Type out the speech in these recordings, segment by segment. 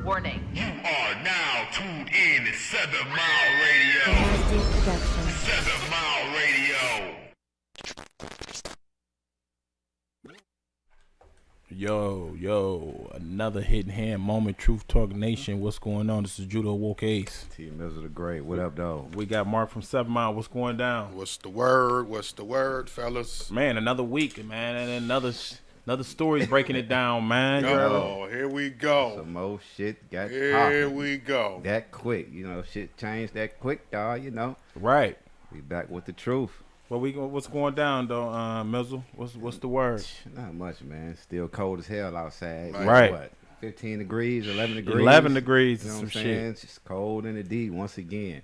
Warning. You are now tuned in to 7 Mile Radio. 7 Mile Radio. Yo, another hidden hand moment. Truth Talk Nation, what's going on? This is Judo Woke Ace. T. Mizzle the Great. What up, though? We got Mark from 7 Mile. What's going down? What's the word? What's the word, fellas? Man, another week, man, and another story's breaking it down, man. Oh, here we go. Some more shit got Here popping. we go. That quick. You know, shit changed that quick, dawg, you know. Right. We back with the truth. What's going down, though, Mizzle? What's the word? Not much, man. Still cold as hell outside. Right. What? 15 degrees, 11 degrees. 11 degrees You know and what some I'm saying? shit. It's just cold in the D once again.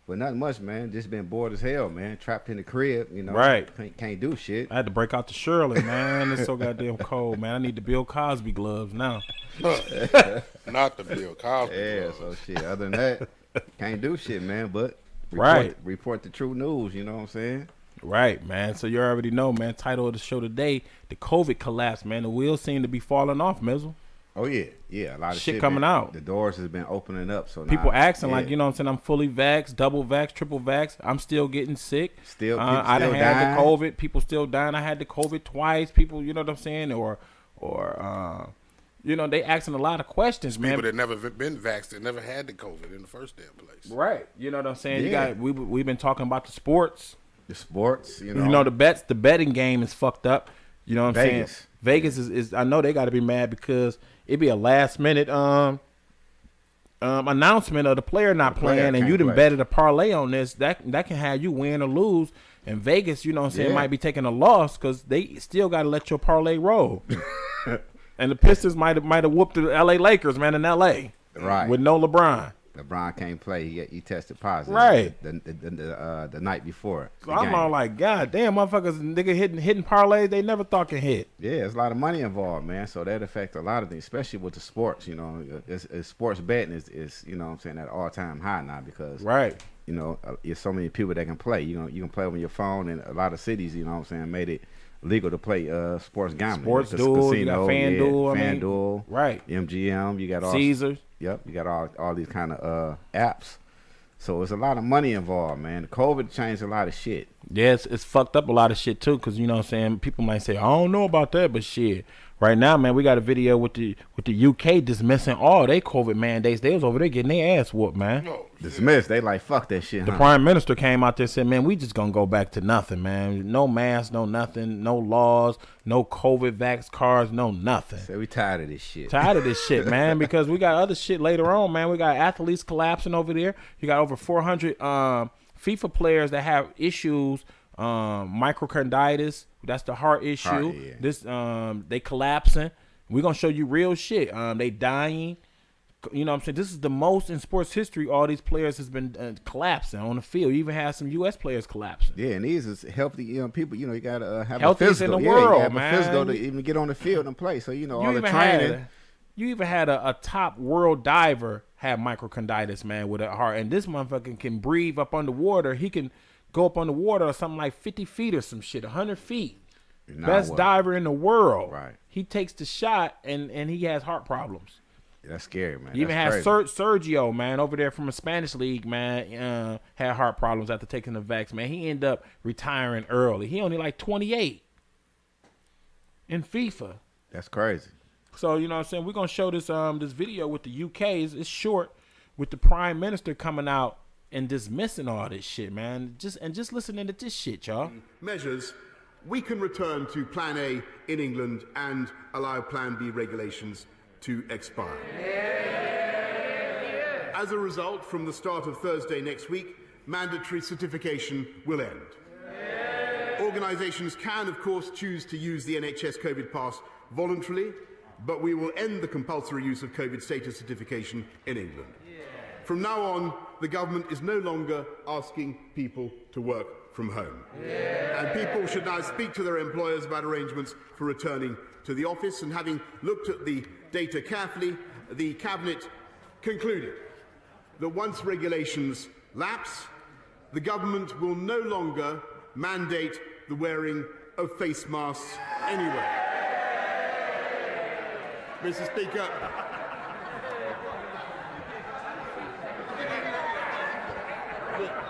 But not much, man. Just been bored as hell, man. Trapped in the crib, you know. Right. Can't do shit. I had to break out the Shirley, man. It's so goddamn cold, man. I need the Bill Cosby gloves now. Not the Bill Cosby. Yeah, gloves. so shit. Other than that, can't do shit, man. But Right. report the true news, you know what I'm saying? Right, man. So you already know, man. Title of the show today, the COVID collapse, man. The wheels seem to be falling off, Mizzle. Oh yeah, a lot of Shit coming out. The doors has been opening up, so People now, asking, yeah. like, you know what I'm saying, I'm fully vaxxed, double vaxxed, triple vaxxed. I'm still getting sick. Still, people I done still had dying. the COVID. People still dying. I had the COVID twice. People, you know what I'm saying? Or you know, they asking a lot of questions, man. People that never been vaxxed, that never had the COVID in the first damn place. Right. You know what I'm saying? Yeah. You got we've been talking about the sports. The sports, you know. You know, the betting game is fucked up. You know what I'm Vegas. saying? Vegas is I know they got to be mad because it'd be a last minute announcement of the player not The player playing, and can't you done play. betted a parlay on this. That can have you win or lose. And Vegas, you know what I'm saying, Yeah. might be taking a loss because they still got to let your parlay roll. And the Pistons might have whooped the L.A. Lakers, man, in L.A. Right. with no LeBron. LeBron can't play. He tested positive. Right. The night before. So the I'm game. all like, God damn, motherfuckers, nigga hitting parlays they never thought could hit. Yeah, there's a lot of money involved, man. So that affects a lot of things, especially with the sports. You know, sports betting is you know what I'm saying, at all time high now because Right. you know, there's so many people that can play. You know, you can play on your phone, and a lot of cities, you know what I'm saying, made it legal to play sports gambling. Sports Cas- Duel, you got casino, FanDuel, I mean, FanDuel, right. MGM, you got all Caesars. Yep, you got all these kind of apps. So it's a lot of money involved, man. COVID changed a lot of shit. Yeah, it's fucked up a lot of shit too, cause you know what I'm saying. People might say, I don't know about that, but shit. Right now, man, we got a video with the UK dismissing all they COVID mandates. They was over there getting their ass whooped, man. No. Dismissed. They like, fuck that shit, The huh? prime minister came out there and said, man, we just gonna go back to nothing, man. No masks, no nothing, no laws, no COVID vax cards, no nothing. Say we tired of this shit. Tired of this shit, man, because we got other shit later on, man. We got athletes collapsing over there. You got over 400 FIFA players that have issues, myocarditis. That's the heart issue. Heart, yeah. This they collapsing. We're gonna show you real shit. They dying. You know what I'm saying? This is the most in sports history. All these players has been collapsing on the field. You even have some U.S. players collapsing. Yeah, and these is healthy people. You know, you gotta have Healthiest a physical. in the Yeah, world, you have man. a physical to even get on the field and play. So you know, all the even training. you even had a top world diver have myocarditis, man, with a heart. And this motherfucker can breathe up underwater. He can go up underwater or something like 50 feet or some shit, 100 feet. Nah, Best what? diver in the world. Right. He takes the shot and he has heart problems. That's scary, man. You even That's had crazy. Sergio, man, over there from a Spanish league, man, had heart problems after taking the vax, man. He ended up retiring early. He only like 28 in FIFA. That's crazy. So, you know what I'm saying? We're going to show this this video with the UK. It's short with the prime minister coming out and dismissing all this shit, man. Just listening to this shit, y'all. Measures, we can return to Plan A in England and allow Plan B regulations to expire. As a result, from the start of Thursday next week, mandatory certification will end. Organisations can, of course, choose to use the NHS COVID pass voluntarily, but we will end the compulsory use of COVID status certification in England. From now on, the government is no longer asking people to work from home. And people should now speak to their employers about arrangements for returning to the office. And having looked at the data carefully, the Cabinet concluded that once regulations lapse, the government will no longer mandate the wearing of face masks anywhere. Mr. Speaker.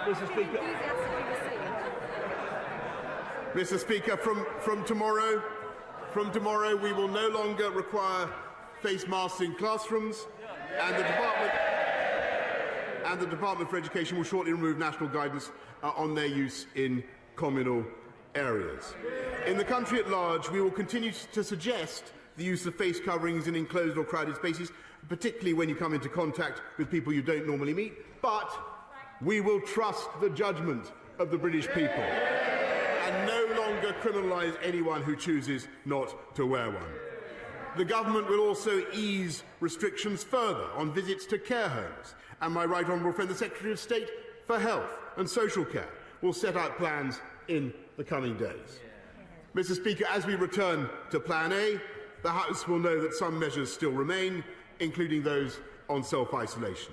Mr. Speaker. Mr. Speaker, from tomorrow we will no longer require face masks in classrooms, and the Department for Education will shortly remove national guidance on their use in communal areas. In the country at large, we will continue to suggest the use of face coverings in enclosed or crowded spaces, particularly when you come into contact with people you don't normally meet, but we will trust the judgment of the British people and no longer criminalise anyone who chooses not to wear one. The government will also ease restrictions further on visits to care homes, and my right honourable friend, the Secretary of State for Health and Social Care, will set out plans in the coming days. Mr. Speaker, as we return to Plan A, the House will know that some measures still remain, including those on self-isolation.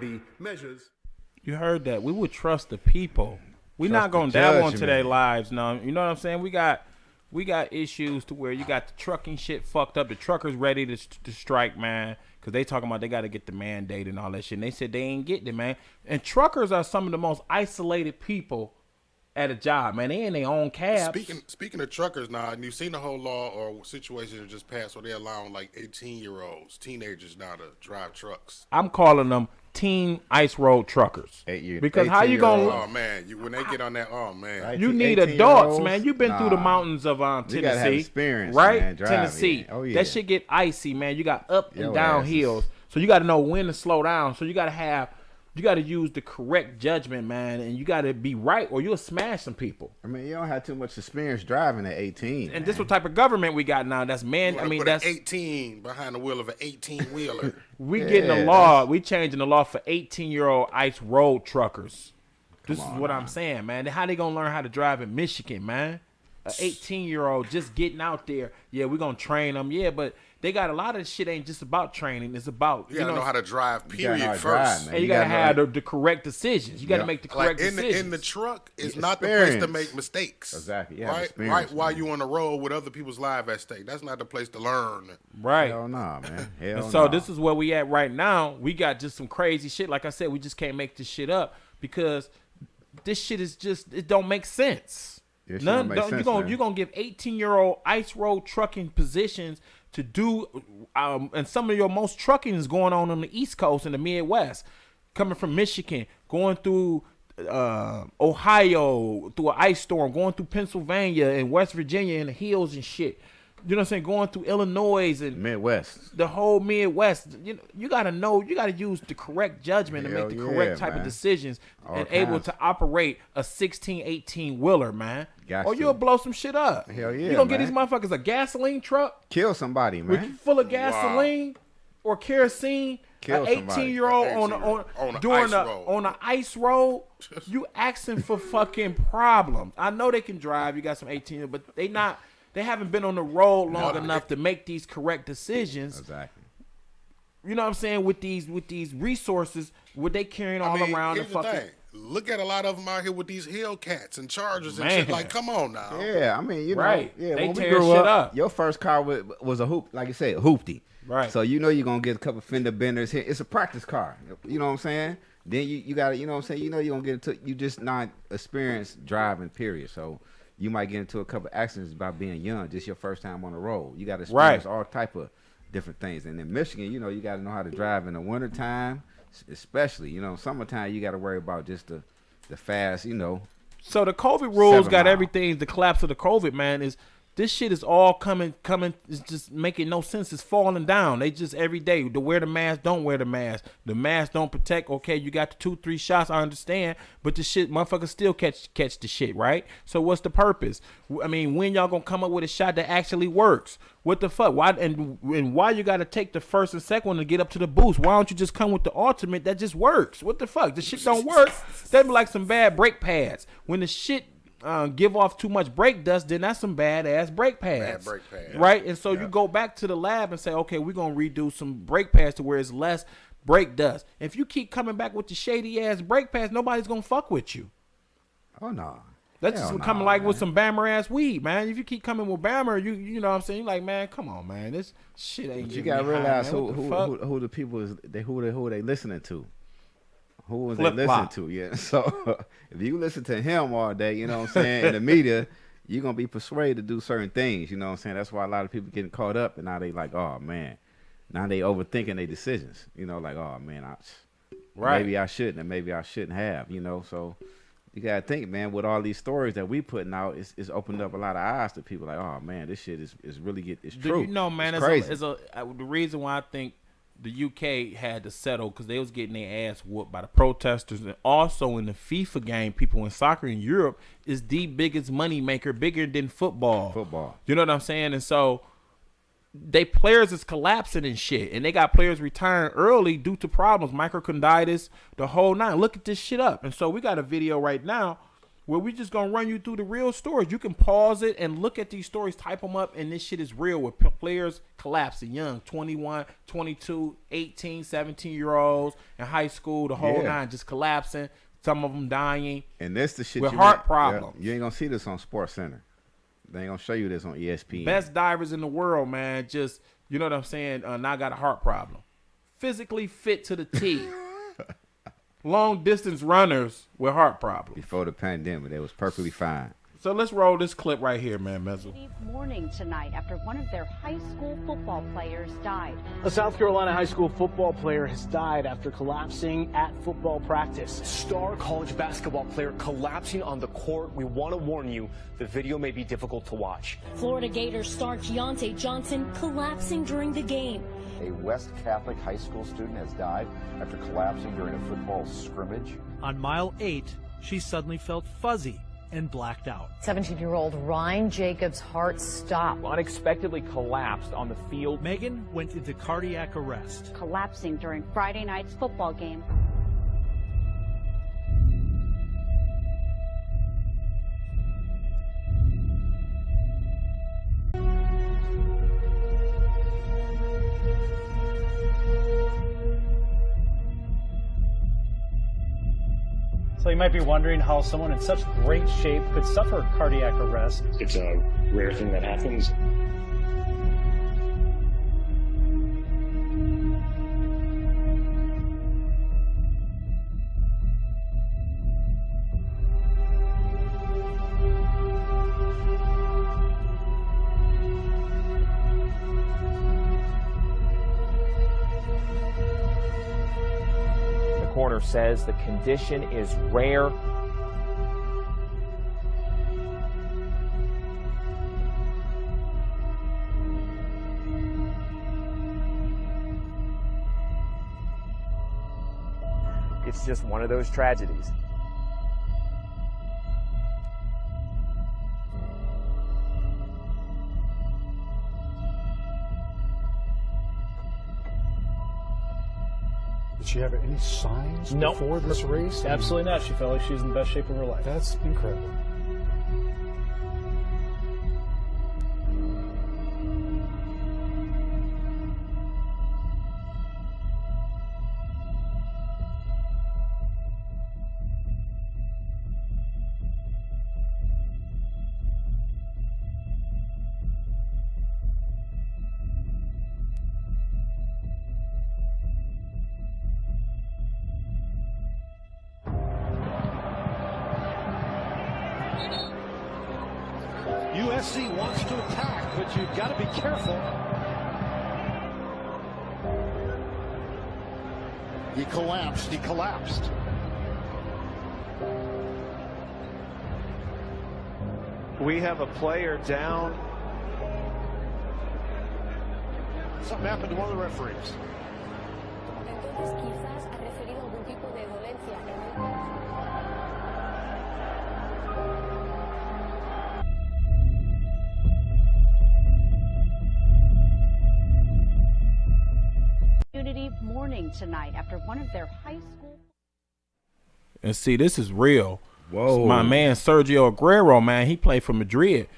The measures... You heard that. We would trust the people. We're not going to the dabble into judgment. their lives. No, you know what I'm saying? We got issues to where you got the trucking shit fucked up. The truckers ready to strike, man, because they talking about they got to get the mandate and all that shit. And they said they ain't getting it, man. And truckers are some of the most isolated people at a job, man. They in their own cabs. Speaking of truckers now, and you've seen the whole law or situation that just passed where they're allowing like 18-year-olds, teenagers now to drive trucks. I'm calling them teen ice road truckers. Because how you gonna? Oh man, when they get on that, oh man, You need adults, man. You've been through the mountains of Tennessee, You gotta have experience, right? man, driving. Tennessee. Oh, yeah. That shit get icy, man. You got up and Your down ass is- hills, so you got to know when to slow down. So you got to use the correct judgment, man, and you got to be right, or you'll smash some people. I mean, you don't have too much experience driving at 18. And this what type of government we got now? That's man. I mean, put that's an 18 behind the wheel of an 18-wheeler. we getting a law. We changing the law for 18-year-old ice road truckers. This is what I'm saying, man. How they gonna learn how to drive in Michigan, man? An 18-year-old just getting out there. Yeah, we're gonna train them. Yeah, but they got a lot of shit. Ain't just about training. It's about You gotta know how to drive. gotta Period. know how to First, drive, man. and you You gotta gotta know have the correct decisions. You gotta Yeah. make the like correct decisions. in the truck is not the Experience. place to make mistakes. Exactly. You have Right. experience, Right. While man. you on the road with other people's lives at stake, that's not the place to learn. right. Hell nah, man. Hell And so nah. this is where we at right now. We got just some crazy shit. Like I said, we just can't make this shit up because this shit is just it don't make sense. This shit don't make sense, man. You gonna give 18-year-old ice road trucking positions to do, and some of your most trucking is going on the East Coast and the Midwest, coming from Michigan, going through Ohio through an ice storm, going through Pennsylvania and West Virginia in the hills and shit. You know what I'm saying? Going through Illinois and Midwest. the whole Midwest. You gotta know, you gotta use the correct judgment and Hell make the yeah, correct type man. of decisions All and able kinds. to operate a 16, 18 wheeler, man. Got Or to. you'll blow some shit up. Hell yeah, You gonna get man. these motherfuckers a gasoline truck Kill somebody, man. full of gasoline or kerosene. Kill An somebody. 18-year-old On on an ice road. You asking for fucking problems. I know they can drive. You got some 18, but they haven't been on the road long enough to make these correct decisions. Exactly. You know what I'm saying? With these resources, what they carrying all around the here's fucking. thing. Look at a lot of them out here with these Hellcats and Chargers and Man. shit. Like, come on now. Yeah, I mean, you know, Right. yeah, They when we tear grew shit up, up. your first car was a hoop, like you said, a hoopty. Right. So you know you're gonna get a couple fender benders here. It's a practice car. You know what I'm saying? Then you got to, you know what I'm saying? You know you're gonna get into, you just not experienced driving, period. So you might get into a couple accidents by being young, just your first time on the road. You got to experience all type of different things. And in Michigan, you know, you got to know how to drive in the wintertime, especially. You know, summertime you got to worry about just the fast, you know. So the COVID rules 7 got mile. everything. The collapse of the COVID, man, is this shit is all coming. It's just making no sense. It's falling down. They just every day to wear the mask, don't wear the mask. The mask don't protect. Okay, you got the 2-3 shots. I understand, but the shit, motherfuckers still catch the shit, right? So what's the purpose? I mean, when y'all gonna come up with a shot that actually works? What the fuck? Why and why you gotta take the first and second one to get up to the boost? Why don't you just come with the ultimate that just works? What the fuck? The shit don't work. That'd be like some bad brake pads. When the shit give off too much brake dust, then that's some bad ass brake pads. Bad brake pads. Right? And so you go back to the lab and say, okay, we're gonna redo some brake pads to where it's less brake dust. If you keep coming back with the shady ass brake pads, nobody's gonna fuck with you. Oh no. That's Hell just coming nah, like with man. some Bammer ass weed, man. If you keep coming with Bammer, you know what I'm saying? You like, man, come on, man. This shit ain't. But you getting gotta me high, realize man. What the fuck? who the people is who they listening to. Who was they Flip-flop. listening to? Yeah. So if you listen to him all day, you know what I'm saying, in the media, you're gonna be persuaded to do certain things. You know what I'm saying? That's why a lot of people getting caught up, and now they like, oh man, now they overthinking their decisions. You know, like, oh man, Right. maybe I shouldn't, and maybe I shouldn't have. You know, so. You gotta think, man. With all these stories that we putting out, it's opened up a lot of eyes to people. Like, oh man, this shit is really it's Do true. you know, man? It's crazy. The reason why I think the UK had to settle because they was getting their ass whooped by the protesters, and also in the FIFA game, people in soccer in Europe is the biggest money maker, bigger than football. You know what I'm saying? And so they players is collapsing and shit, and they got players retiring early due to problems, microconditis, the whole nine. Look at this shit up. And so we got a video right now where we just gonna run you through the real stories. You can pause it and look at these stories, type them up, and this shit is real with players collapsing young, 21, 22, 18, 17-year-olds in high school, the whole nine just collapsing, some of them dying. And that's the shit with you heart ain't- problems. You ain't gonna see this on Sports Center. They ain't gonna show you this on ESPN. Best divers in the world, man. Just, you know what I'm saying? Now got a heart problem. Physically fit to the T. Long distance runners with heart problems. Before the pandemic, they was perfectly fine. So let's roll this clip right here, man, Mezzo. Morning tonight after one of their high school football players died. A South Carolina high school football player has died after collapsing at football practice. Star college basketball player collapsing on the court. We want to warn you, the video may be difficult to watch. Florida Gators star Keontae Johnson collapsing during the game. A West Catholic high school student has died after collapsing during a football scrimmage. On mile 8, she suddenly felt fuzzy and blacked out. 17-year-old Ryan Jacobs' heart stopped. Unexpectedly collapsed on the field. Megan went into cardiac arrest. Collapsing during Friday night's football game. So you might be wondering how someone in such great shape could suffer cardiac arrest. It's a rare thing that happens. The coroner says the condition is rare. It's just one of those tragedies. Did she have any signs before this race? Absolutely not. She felt like she was in the best shape of her life. That's incredible. USC wants to attack, but you've got to be careful. He collapsed. He collapsed. We have a player down. Something happened to one of the referees. Community mourning tonight after one of their high school. And see, this is real. Whoa. My man Sergio Aguero, man, he played for Madrid.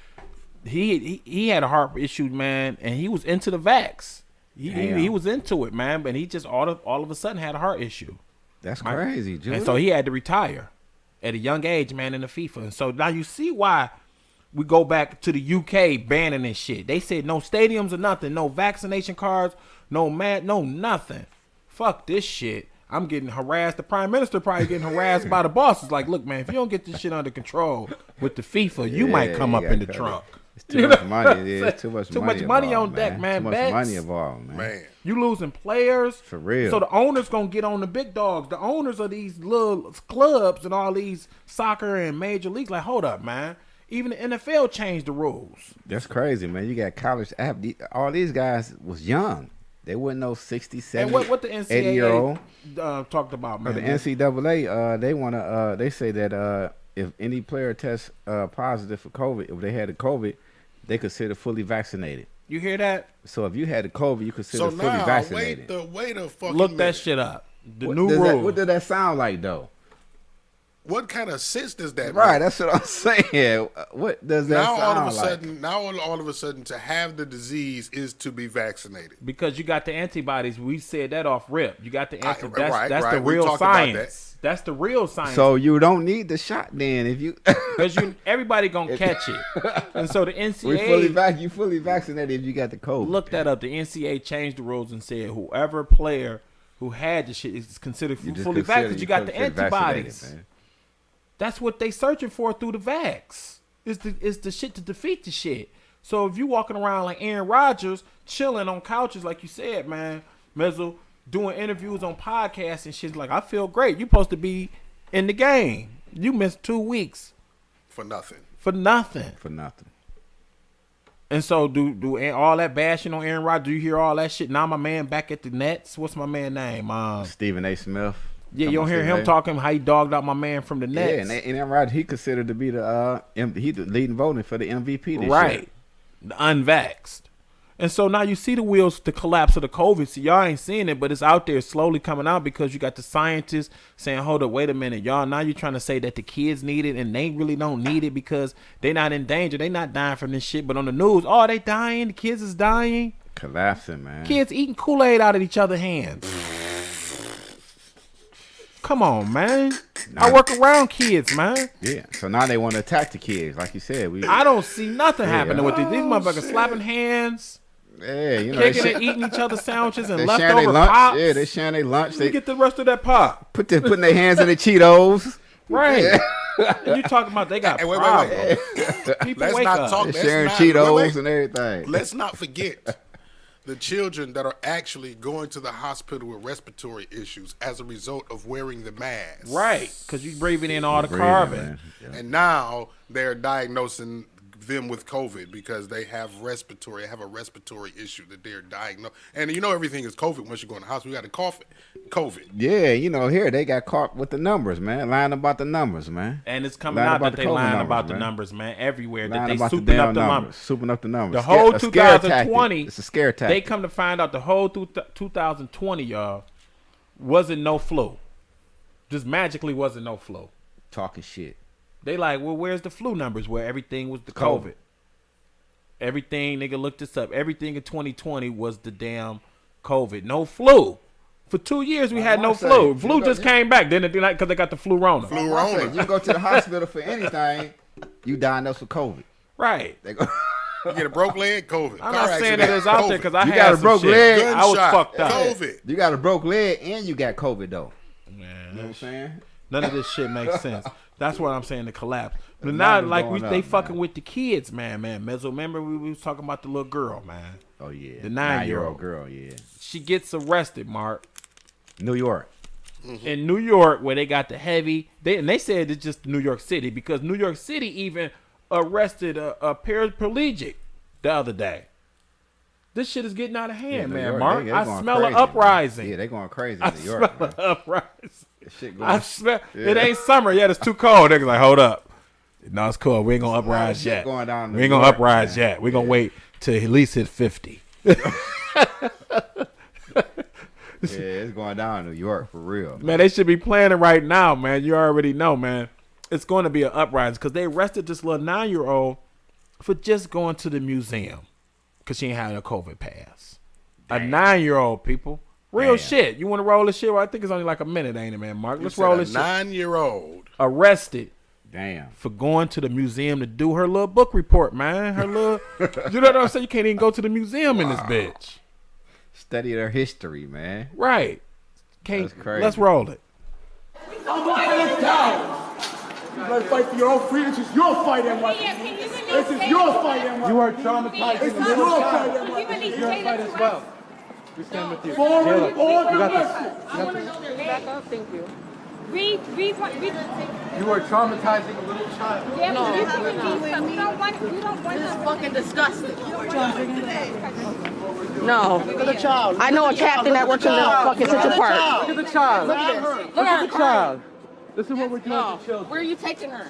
He had a heart issue, man, and he was into the vax. He was into it, man, but he just all of a sudden had a heart issue. That's crazy, Jude. And so he had to retire. at a young age, man, in the FIFA. And so now you see why we go back to the UK banning this shit. They said no stadiums or nothing, no vaccination cards, no nothing. Fuck this shit. I'm getting harassed. The prime minister probably getting harassed by the bosses. Like, look, man, if you don't get this shit under control with the FIFA, you might come up in the trunk. It's too much money. Yeah, it's too much money on deck, man. Too much Bets. money involved, man. You losing players. For real. So the owners going to get on the big dogs. The owners of these little clubs and all these soccer and major leagues, like, hold up, man. Even the NFL changed the rules. That's crazy, man. You got college athletes. All these guys was young. They weren't no 60, 70, and what the NCAA 80-year-old talked about, man. The NCAA, they want to. They say that if any player tests positive for COVID, if they had the COVID, they consider fully vaccinated. You hear that? So if you had the COVID, you consider fully vaccinated. Wait a fucking Look minute. that shit up. The What new does rule. what does that sound like, though? What kind of sense does that Right, make? that's what I'm saying. What does that Now sound all of a like? sudden, all of a sudden, to have the disease is to be vaccinated. Because you got the antibodies. We said that off rip. You got the antibodies. right, That's right. the We real talked about science. That's the real science. So you don't need the shot then if you because everybody gonna catch it. And so the NCAA you fully vaccinated if you got the COVID. Look that up. The NCAA changed the rules and said whoever player who had the shit is considered fully vaccinated. You got the antibodies. That's what they searching for through the vax. Is the shit to defeat the shit. So if you walking around like Aaron Rodgers, chilling on couches like you said, man, Mezzo, doing interviews on podcasts and shit, like, I feel great. You supposed to be in the game. You missed 2 weeks. For nothing. For nothing. And so do all that bashing on Aaron Rodgers, do you hear all that shit? Now my man back at the Nets. What's my man name? Stephen A. Smith. Yeah, you don't hear him talking how he dogged out my man from the Nets. Yeah, and Aaron Rodgers, he considered to be the leading voting for the MVP this year. Right. The unvaxxed. And so now you see the collapse of the COVID. So y'all ain't seeing it, but it's out there slowly coming out because you got the scientists saying, hold up, wait a minute, y'all. Now you're trying to say that the kids need it and they really don't need it because they not in danger. They not dying from this shit. But on the news, oh, they dying. The kids is dying. Collapsing, man. Kids eating Kool-Aid out of each other's hands. Come on, man. I work around kids, man. Yeah. So now they want to attack the kids, like you said. I don't see nothing happening with these motherfuckers slapping hands. Yeah, you know, kicking and eating each other's sandwiches and they leftover lunch. pops. Yeah, they sharing their lunch. They get the rest of that pop. Putting their hands in the Cheetos. Right. Yeah. And you talking about they got Hey, wait. problems. People Let's wake not up. talk. They're let's sharing not- Cheetos and everything. Let's not forget the children that are actually going to the hospital with respiratory issues as a result of wearing the mask. Right, because you breathing in all the carbon. And now they're diagnosing them with COVID because they have a respiratory issue that they're diagnosed. And you know everything is COVID once you go in the hospital. You got to cough it. COVID. Yeah, you know, here they got caught with the numbers, man. Lying about the numbers, man. And it's coming out that they lying about the numbers, man. Everywhere that they souping up the numbers. Souping up the numbers. The whole 2020, it's a scare tactic. They come to find out the whole 2020, y'all, wasn't no flu. Just magically wasn't no flu. Talking shit. They like, well, where's the flu numbers where everything was the COVID? Everything, nigga, look this up. Everything in 2020 was the damn COVID. No flu. For 2 years, we had no flu. Flu just came back. Then because they got the flu Rona. You go to the hospital for anything, you diagnosed with COVID. Right. They go. You get a broke leg, COVID. I'm not saying it is out there because I You had got a some broke shit. leg. I was fucked up. COVID. You got a broke leg and you got COVID though. Man, you know what I'm saying? None of this shit makes sense. That's what I'm saying, the collapse. But The now, numbers like, going they up, fucking with the kids, man. Mezzo, remember we was talking about the little girl, man. Oh, yeah. The 9-year-old girl, yeah. She gets arrested, Mark. New York. In New York, where they got the heavy, they said it's just New York City because New York City even arrested a paraplegic the other day. This shit is getting out of hand, man, York, Mark. they I going smell crazy, an uprising. Man. Yeah, they going crazy I in New York. smell an uprising. Shit going, I smell. It ain't summer yet. It's too cold. They're like, hold up. No, it's cool. We ain't gonna uprise yet. Going down in We ain't New gonna York, uprise man. yet. We're gonna wait till at least hit 50. Yeah, it's going down in New York for real. Man, they should be planning right now, man. You already know, man. It's going to be an uprising because they arrested this little 9-year-old for just going to the museum because she ain't had a COVID pass. A 9-year-old, people. Real shit. You want to roll this shit? Well, I think it's only like a minute, ain't it, man, Mark? Let's roll this shit. 9-year-old arrested. Damn. For going to the museum to do her little book report, man. Her little, you know what I'm saying? You can't even go to the museum in this bitch. Study their history, man. Right. That's crazy. Let's roll it. I'm gonna put it down. You gotta fight for your own freedom. This is your fight, NYPD. This is your fight, NYPD. You are traumatizing This is the little your child. fight, NYPD. It's your fight as well. We stand with you. Forward Jailer, or you got domestic. this. Back up, thank you. You are traumatizing a little child. We don't want this is fucking disgusting. No. Look at the child. I know a captain that works in the fucking Central Park. Look at the child. Look at this. Look at the child. This is what we're doing to children. Where are you taking her?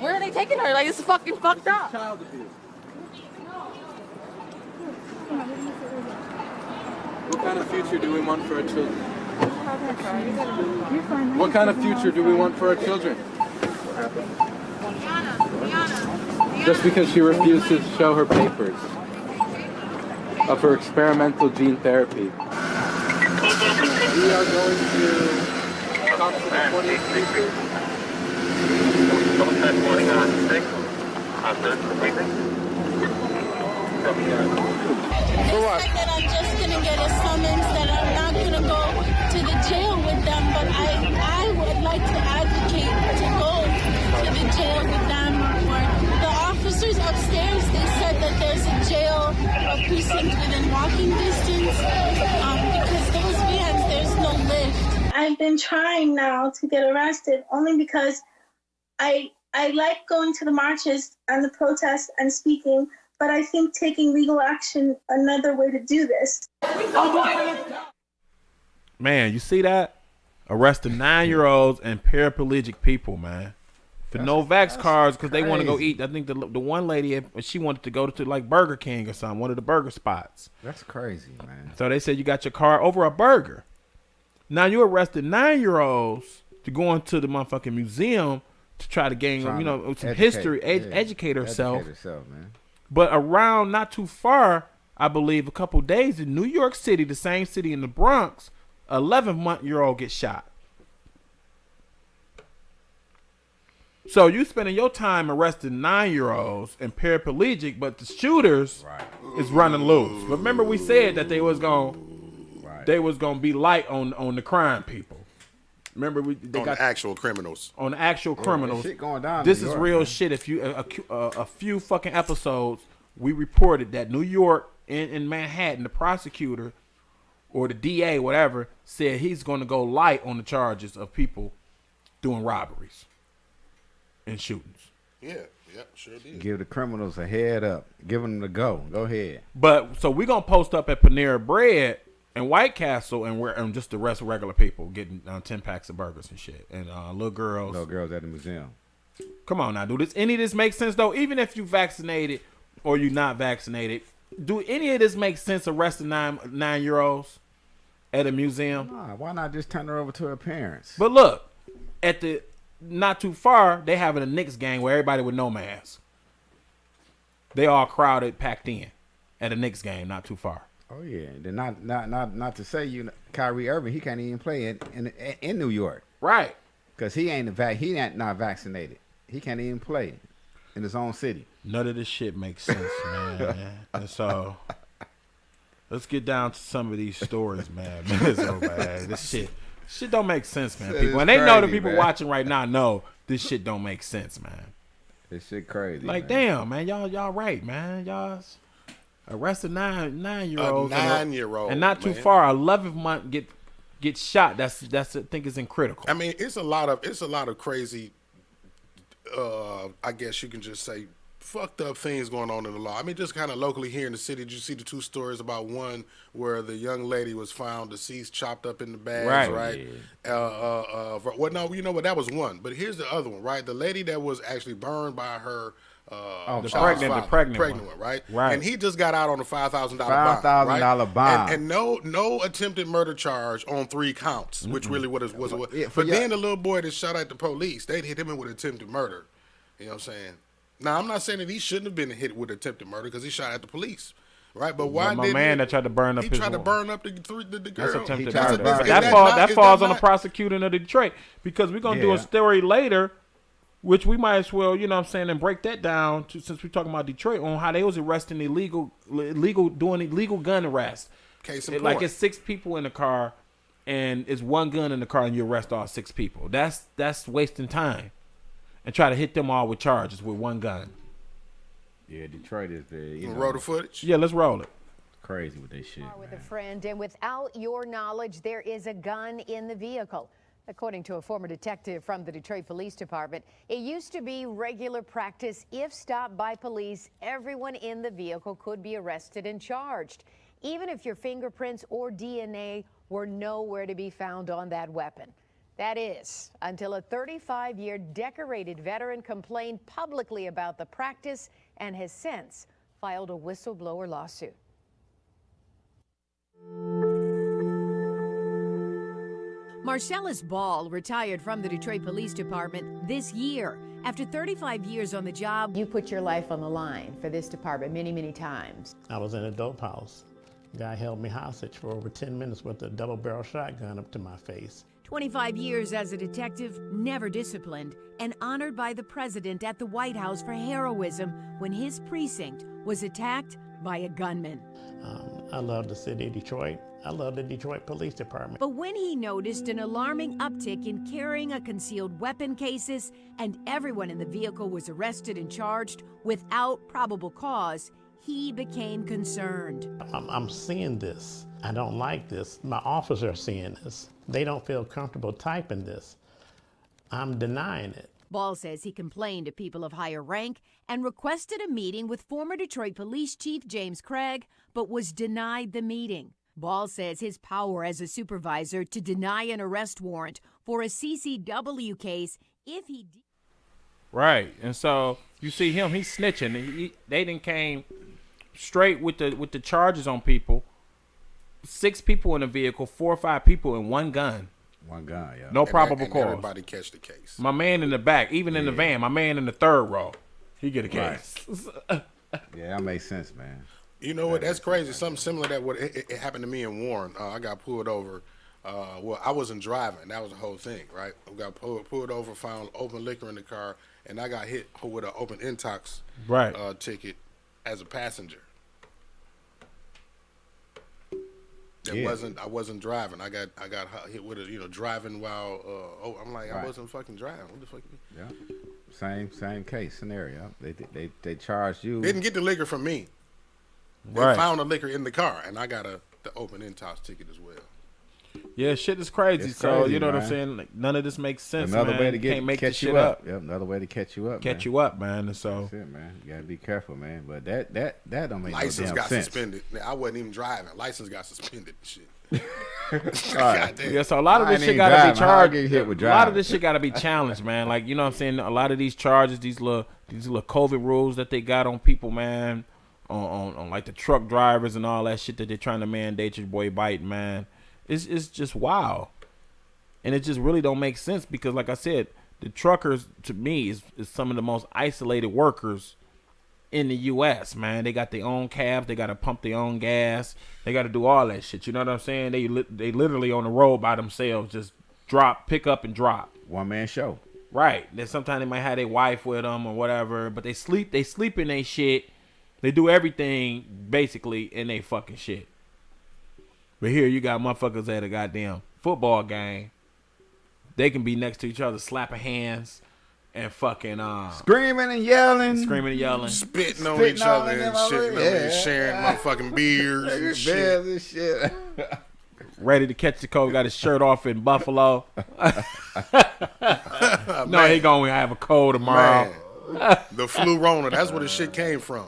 Where are they taking her? Like, this is fucking fucked up. Child abuse. What kind of future do we want for our children? What kind of future do we want for our children? Just because she refuses to show her papers of her experimental gene therapy. We are going to talk to the 28th precinct. That I'm just gonna get a summons, that I'm not gonna go to the jail with them, but I would like to advocate to go to the jail with them. Or the officers upstairs, they said that there's a jail, a precinct within walking distance, because those vans, there's no lift. I've been trying now to get arrested only because I like going to the marches and the protests and speaking, but I think taking legal action another way to do this. Man, you see that? Arresting 9-year-olds and paraplegic people, man. For no vax cards because they want to go eat. I think the one lady, she wanted to go to like Burger King or something, one of the burger spots. That's crazy, man. So they said you got your card over a burger. Now you arrested 9-year-olds to go into the motherfucking museum to try to gain, some history, educate herself. Man. But around not too far, I believe, a couple days in New York City, the same city in the Bronx, 11-month-year-old gets shot. So you spending your time arresting 9-year-olds and paraplegic, but the shooters is running loose. Remember, we said that they was gonna be light on the crime people. Remember, they got the actual criminals. On the actual criminals. Shit going down. This in New is York, real man. shit. If you a few fucking episodes, we reported that New York in Manhattan, the prosecutor or the DA, whatever, said he's going to go light on the charges of people doing robberies and shootings. Yeah, sure did. Give the criminals a head up. Give them the go. Go ahead. But so we're gonna post up at Panera Bread and White Castle, and just the rest of regular people getting 10 packs of burgers and shit, and little girls at the museum. Come on now, do this? Any of this make sense though? Even if you vaccinated or you not vaccinated, do any of this make sense? Arresting 9-year-olds at a museum? Nah, why not just turn her over to her parents? But look, at the not too far, they having a Knicks game where everybody with no mask. They all crowded, packed in at a Knicks game, not too far. Oh yeah, then not to say Kyrie Irving, he can't even play in New York, right? Because he not vaccinated. He can't even play in his own city. None of this shit makes sense, man. And so let's get down to some of these stories, man. This shit don't make sense, man. People, and they know the people watching right now know this shit don't make sense, man. This shit crazy. Like, damn, man, y'all right, man. Y'all arrested 9-year-olds. A 9-year-old, and not too man. far, 11th-month get shot. That's I think is critical. I mean, it's a lot of crazy. I guess you can just say fucked up things going on in the law. I mean, just kind of locally here in the city. Did you see the two stories about one where the young lady was found deceased, chopped up in the bags, right? Well, no, you know what? That was one. But here's the other one, right? The lady that was actually burned by her. The pregnant one, right? Right. And he just got out on a $5,000 bond. $5,000 bond. And no attempted murder charge on 3 counts, which really was. But then the little boy that shot at the police, they hit him with attempted murder. You know what I'm saying? Now, I'm not saying that he shouldn't have been hit with attempted murder because he shot at the police. Right, but why my didn't man that tried to burn up he his tried to wife. burn up the girl? That's attempted tried to murder. burn But her. that falls on the prosecuting of Detroit, because we're gonna do a Yeah. story later, which we might as well, you know what I'm saying, and break that down since we're talking about Detroit, on how they was arresting doing illegal gun arrests. Case in point. Like it's 6 people in the car, and it's 1 gun in the car, and you arrest all 6 people. That's wasting time, and try to hit them all with charges with 1 gun. Yeah, Detroit is the roll the footage. Yeah, let's roll it. Crazy with this shit. With a friend, and without your knowledge, there is a gun in the vehicle. According to a former detective from the Detroit Police Department, it used to be regular practice. If stopped by police, everyone in the vehicle could be arrested and charged, even if your fingerprints or DNA were nowhere to be found on that weapon. That is, until a 35-year decorated veteran complained publicly about the practice and has since filed a whistleblower lawsuit. Marcellus Ball retired from the Detroit Police Department this year. After 35 years on the job, you put your life on the line for this department many, many times. I was in a dope house. Guy held me hostage for over 10 minutes with a double-barrel shotgun up to my face. 25 years as a detective, never disciplined, and honored by the president at the White House for heroism when his precinct was attacked by a gunman. I love the city of Detroit. I love the Detroit Police Department. But when he noticed an alarming uptick in carrying a concealed weapon cases and everyone in the vehicle was arrested and charged without probable cause, he became concerned. I'm seeing this. I don't like this. My officers are seeing this. They don't feel comfortable typing this. I'm denying it. Ball says he complained to people of higher rank and requested a meeting with former Detroit Police Chief James Craig, but was denied the meeting. Ball says his power as a supervisor to deny an arrest warrant for a CCW case if he... Right, and so you see him, he's snitching. They didn't came straight with the charges on people. 6 people in the vehicle, 4 or 5 people, and 1 gun. 1 gun, yeah. No probable cause. Everybody catch the case. My man in the back, even in the van, my man in the 3rd row, he get a case. Right. Yeah, that makes sense, man. You know what? That's crazy. Something similar that it happened to me in Warren. I got pulled over. Well, I wasn't driving. That was the whole thing, right? I got pulled over, found open liquor in the car, and I got hit with an open intox ticket as a passenger. I wasn't driving. I got hit with a driving while I'm like I wasn't fucking driving. What the fuck? Yeah. Same case scenario. They charged you. Didn't get the liquor from me. They found the liquor in the car, and I got the open intox ticket as well. Yeah, shit is crazy. It's so crazy, you know what man. I'm saying? Like, none of this makes sense. Another man. way to Can't make catch this you shit up. Yep, another way to catch you up. Catch you up, man. And so that's it, man. You gotta be careful, man. But that don't make License no damn got sense. suspended. I wasn't even driving. License got suspended. Shit. Yeah, so a lot of this shit gotta be charged. A lot of this shit gotta be challenged, man. Like, you know what I'm saying? A lot of these charges, these little COVID rules that they got on people, man, on like the truck drivers and all that shit that they're trying to mandate your boy Biden, man. It's just wild. And it just really don't make sense because, like I said, the truckers, to me, is some of the most isolated workers in the U.S., man. They got their own cabs. They got to pump their own gas. They got to do all that shit. You know what I'm saying? They literally on the road by themselves, just pick up and drop. One-man show. Right. Then sometimes they might have their wife with them or whatever, but they sleep in their shit. They do everything, basically, in their fucking shit. But here you got motherfuckers at a goddamn football game. They can be next to each other, slapping hands and fucking screaming and yelling, spitting on each other and shit. Yeah. Sharing motherfucking beers and shit. Ready to catch the cold. Got his shirt off in Buffalo. No, he gonna have a cold tomorrow. The flu Rona. That's where the shit came from.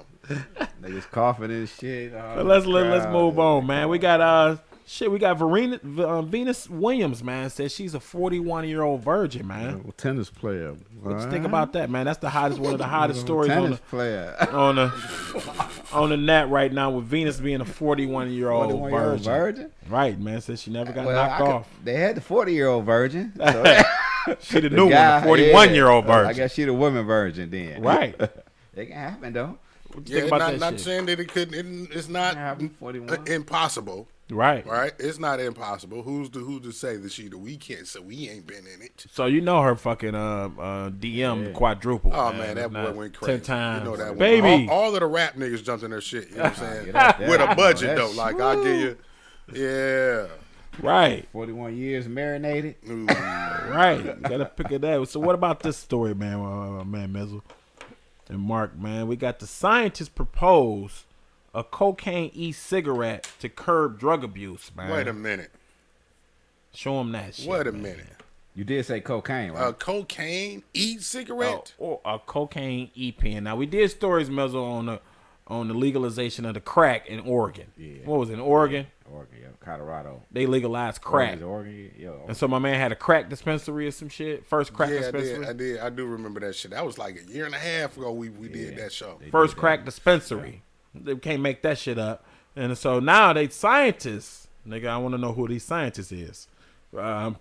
Niggas coughing and shit. Let's move on, man. We got we got Venus Williams, man, says she's a 41-year-old virgin, man. Tennis player. What you think about that, man? That's one of the hottest stories tennis player. on the net right now, with Venus being a 41-year-old virgin. Right, man. Says she never got knocked off. They had the 40-year-old virgin. So she the new one, the 41-year-old virgin. I guess she the woman virgin then. Right. It can happen though. What you think about that not shit? saying that it couldn't. It's not impossible. Right. Right. It's not impossible. Who's to say that we can't say we ain't been in it. So you know her fucking DM quadruple. Oh man, that boy went crazy. 10 times. You know that Baby. All of the rap niggas jumped in their shit. You know what I'm saying? Yeah, With a budget that's- though. Like I'll give you. Yeah. Right. 41 years marinated. Right. You gotta pick it up. So what about this story, man? Man, Mezzle and Mark, man. We got the scientists propose a cocaine e-cigarette to curb drug abuse, man. Wait a minute. Show them that shit. Wait a man. minute. You did say cocaine, right? A cocaine e-cigarette? Or a cocaine e-pen. Now we did stories, Mezzle, on the legalization of the crack in Oregon. Yeah. What was it, in Oregon? Oregon, yeah. Colorado. They legalized crack. Oregon, yeah. And so my man had a crack dispensary or some shit. First crack dispensary. I did. I do remember that shit. That was like a year and a half ago we did that show. First crack dispensary. They can't make that shit up. And so now they scientists, nigga, I want to know who these scientists is,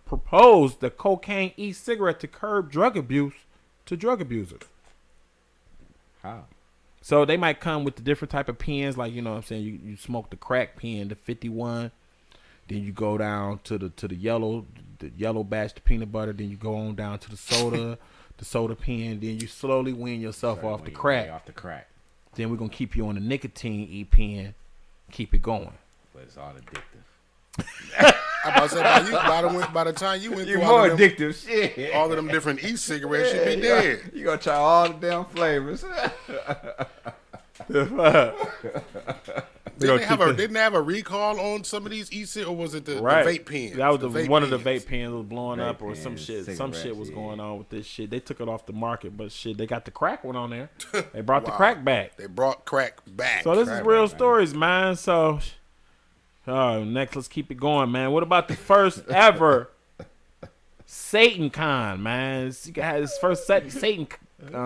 proposed the cocaine e-cigarette to curb drug abuse to drug abusers. How? So they might come with the different type of pens, like, you know what I'm saying, you smoke the crack pen, the 51, then you go down to the yellow batch, the peanut butter, then you go on down to the soda, the soda pen, then you slowly wean yourself off the crack. Off the crack. Then we're gonna keep you on the nicotine e-pen, keep it going. But it's all addictive. I'm about to say, by the time you went You're through more all of them, addictive shit. all of them different e-cigarettes, you'd be dead. You gonna try all the damn flavors. Didn't they have a recall on some of these e-cigarettes, or was it the vape pens? That was the vape one of the pens. vape pens was blowing Vape up, or some pens, shit. Some cigarettes, shit was yeah. going on with this shit. They took it off the market, but shit, they got the crack one on there. They brought the Wow. crack back. They brought crack back. So this Crack is real back, man. stories, man. So, next, let's keep it going, man. What about the first ever Satan Con, man? He had his first Satan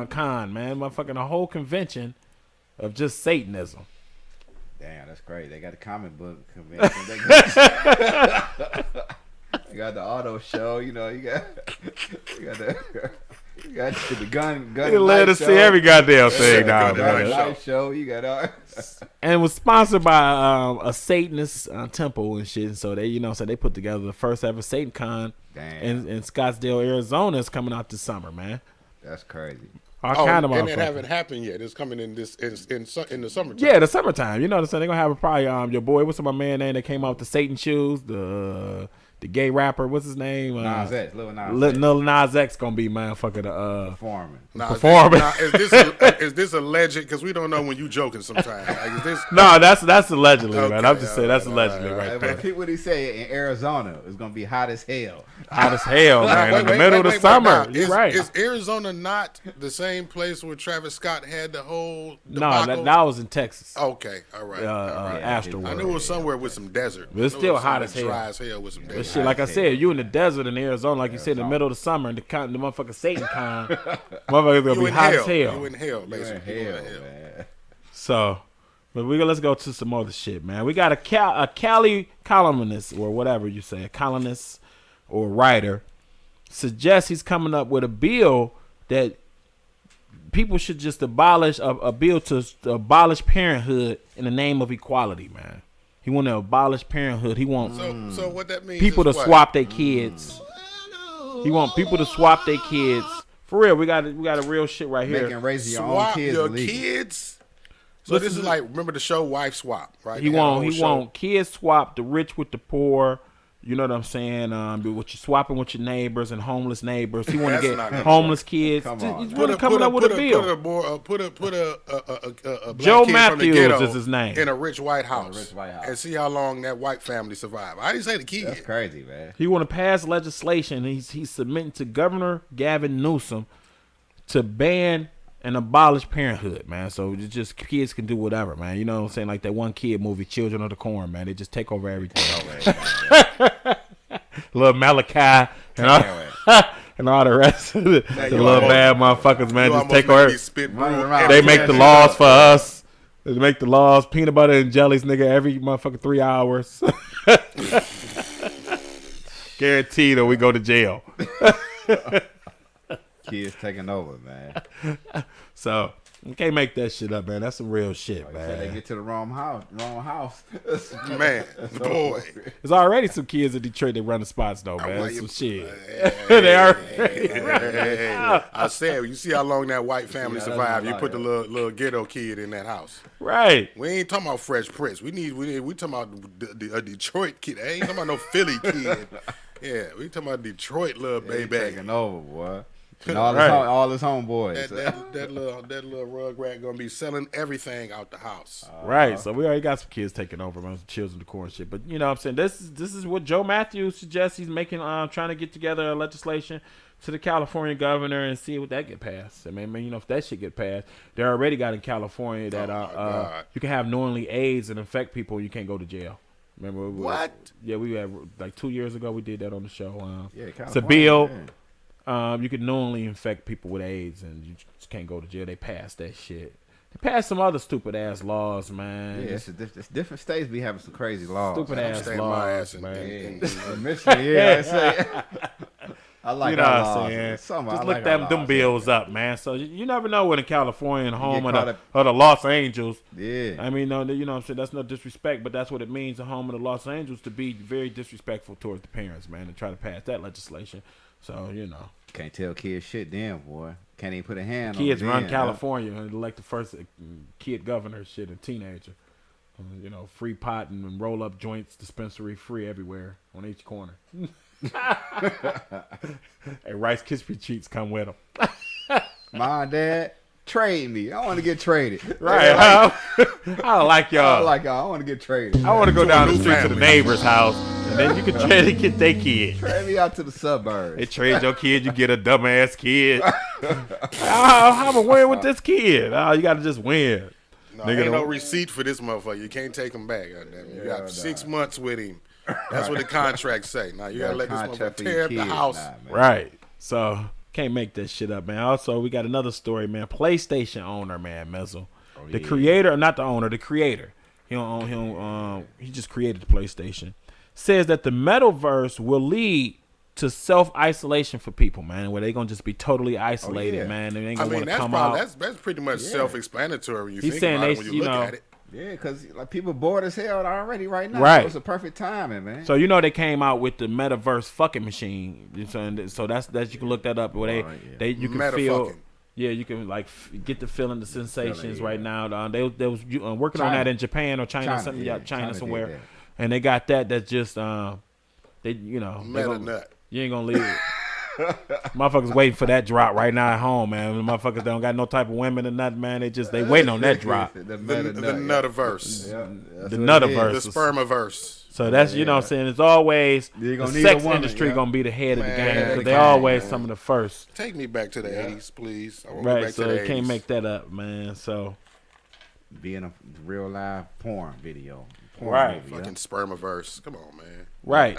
Con, man. Motherfucking a whole convention of just Satanism. Damn, that's crazy. They got a comic book convention. They got the auto show. You know, you got the gun. They let us see every goddamn thing now, man. Live show. You got all. And it was sponsored by a Satanist temple and shit. So they, so they put together the first ever Satan Con in Scottsdale, Arizona. Is coming out this summer, man. That's crazy. Kind of and it haven't happened yet. It's coming in the summertime. Yeah, the summertime. You know what I'm saying? They're gonna have probably your boy. What's my man name that came out with the Satan shoes? The gay rapper. What's his name? Nas X. Lil Nas X gonna be motherfucking performing. Performing. Is this alleged? Because we don't know when you joking sometimes. Like, is this? No, that's allegedly, man. Okay, I'm just saying that's allegedly Hey, right but there. What he say in Arizona is gonna be hot as hell. Hot as hell, man. Wait, In the wait, middle wait, of the wait, summer. now, You're right. Is Arizona not the same place where Travis Scott had the whole No, debacle? that was in Texas. Okay, all right. Afterwards. I knew it was somewhere with some desert. But it's I knew it still was hot as somewhere hell. Dry as hell with some But desert. shit, like I said, you in the desert in Arizona, like you said, in the middle of the summer, and the motherfucking Satan Con, motherfuckers gonna be hot as hell. You in hell, basically. You in hell. Man. So, but let's go to some other shit, man. We got a Cali columnist, or whatever you say, a columnist or writer, suggests he's coming up with a bill that people should just abolish a bill to abolish parenthood in the name of equality, man. He want to abolish parenthood. He wants So what that means people to is what? swap their kids. He want people to swap their kids. For real, we got a real shit right here. Making raising your own Swap kids your illegal. kids. So this is like, remember the show Wife Swap, right? He They had a whole want show. kids swap, the rich with the poor. You know what I'm saying? What you swapping with your neighbors and homeless neighbors. He want to That's not get gonna homeless work. kids. Come He's on. really coming up with a bill. Put a black Joe kid Matthews from the ghetto is his name. in a rich White House, rich White House. and see how long that white family survive. I didn't say the kid. That's crazy, man. He want to pass legislation. He's submitting to Governor Gavin Newsom to ban and abolish parenthood, man. So it's just kids can do whatever, man. You know what I'm saying? Like that one kid movie, Children of the Corn, man. They just take over everything. Little Malachi and all the rest of the little bad motherfuckers, man. Just take over. They make the laws for us. They make the laws. Peanut butter and jellies, nigga, every motherfucking 3 hours. Guaranteed or we go to jail. Kids taking over, man. So You can't make that shit up, man. That's some real shit, Like I said, they man. get to the wrong house. Man, boy. There's already some kids in Detroit that run the spots, though, man. why Some you- shit. They are. Hey, I said, you see how long that white family that's survived. a You lot, put the yeah. little ghetto kid in that house. Right. We ain't talking about Fresh Prince. We talking about a Detroit kid. I ain't talking about no Philly kid. Yeah, we talking about Detroit little They baby. taking over, boy. And all, Right. all his homeboys. That little rugrat gonna be selling everything out the house. Right, so we already got some kids taking over, man, some children of the corn shit. But you know what I'm saying? This is what Joe Matthews suggests. He's making trying to get together a legislation to the California governor and see what that get passed. I mean, you know, if that shit get passed, they already got in California that God. you can have knowingly AIDS and infect people and you can't go to jail. Remember What? Yeah, we had like 2 years ago we did that on the show. Yeah, it's a California, bill. yeah. You can knowingly infect people with AIDS and you just can't go to jail. They passed that shit. They passed some other stupid ass laws, man. Yeah, it's different states be having some crazy laws. Stupid I'm ass staying my laws, ass in man. Michigan, yeah. I say. I like you know our what I'm laws. saying? Some, Just I look like our them laws. bills up, man. So you never know when in California and home get of caught the Los Angeles. Yeah. I mean, no, you know what I'm saying? That's no disrespect, but that's what it means, the home of the Los Angeles, to be very disrespectful towards the parents, man, and try to pass that legislation. So, you know. Can't tell kids shit, damn boy. Can't even put a hand Kids on run them, California and elect the first kid governor shit, a teenager. You know, free pot and roll up joints, dispensary free everywhere on each corner. Hey, Rice Krispie treats come with them. Mom, Dad, trade me. I want to get traded. Right. I like y'all. I like y'all. I want to get traded. I want to go down the new street to the family. neighbor's house, and then you can trade and get their kid. Trade me out to the suburbs. They trade your kid, you get a dumbass kid. How am I win with this kid? Oh, you got to just win. No, Nigga ain't no don't- receipt for this motherfucker. You can't take him back. Goddamn. You Yeah, got 6 months with him. That's what the contract say. Now you gotta let this motherfucker contract for tear your up the kids house. now, man. Right. So can't make that shit up, man. Also, we got another story, man. PlayStation owner, man, Mezzle. The creator, not the owner, the creator. He don't own he just created the PlayStation. Says that the metaverse will lead to self-isolation for people, man, where they gonna just be totally isolated, yeah. man. They ain't I gonna mean, want to that's come probably out. that's pretty much Yeah. self-explanatory when you He's think saying about they- it when you you look know, at it. Yeah, because like people bored as hell already right now. Right. So it's a perfect timing, man. So you know they came out with the metaverse fucking machine. So that's you can look that up where Right, yeah. they you can feel. Yeah, you can like get the feeling, the sensations yeah. right now. They was working on China. that in Japan or China, China, something, yeah. China China did somewhere, that. and they got that. That's just they you know they Meta gonna- nut. You ain't gonna leave it. Motherfuckers waiting for that drop right now at home, man. The motherfuckers don't got no type of women or nothing, man. They waiting on that drop. The The meta nut, nuttiverse. yeah. The That's what it nuttiverse. is. The spermiverse. So that's you know what I'm saying. It's always You're the gonna need sex a woman, industry yeah. gonna be the head of the Man, game because they they can't, always man. some of the first. Take me back to the 80s, please. I want Right, back so to the they can't 80s. make that up, man. So Being a real live porn video. Porn Right. movie, Fucking spermiverse. Come on, man. right.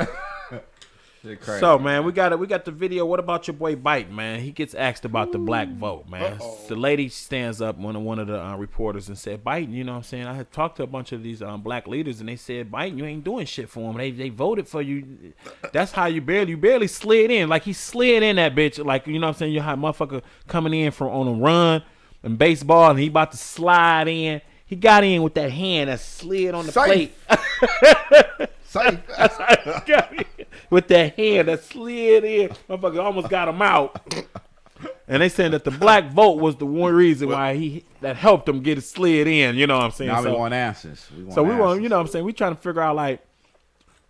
Shit crazy, So man, we got the video. What about your boy Biden, man? He gets asked about the black vote, man. The lady stands up, one of the reporters, and said, Biden, you know what I'm saying? I had talked to a bunch of these black leaders, and they said, Biden, you ain't doing shit for them. They voted for you. That's how you barely slid in. Like he slid in that bitch. Like you know what I'm saying? You had a motherfucker coming in from on a run in baseball, and he about to slide in. He got in with that hand that slid on the plate. Safe. With that hand that slid in, motherfucker almost got him out. And they saying that the black vote was the one reason why that helped him get it slid in. You know what I'm saying? Now we So- want answers. We So we want, answers. you know what I'm saying? We trying to figure out like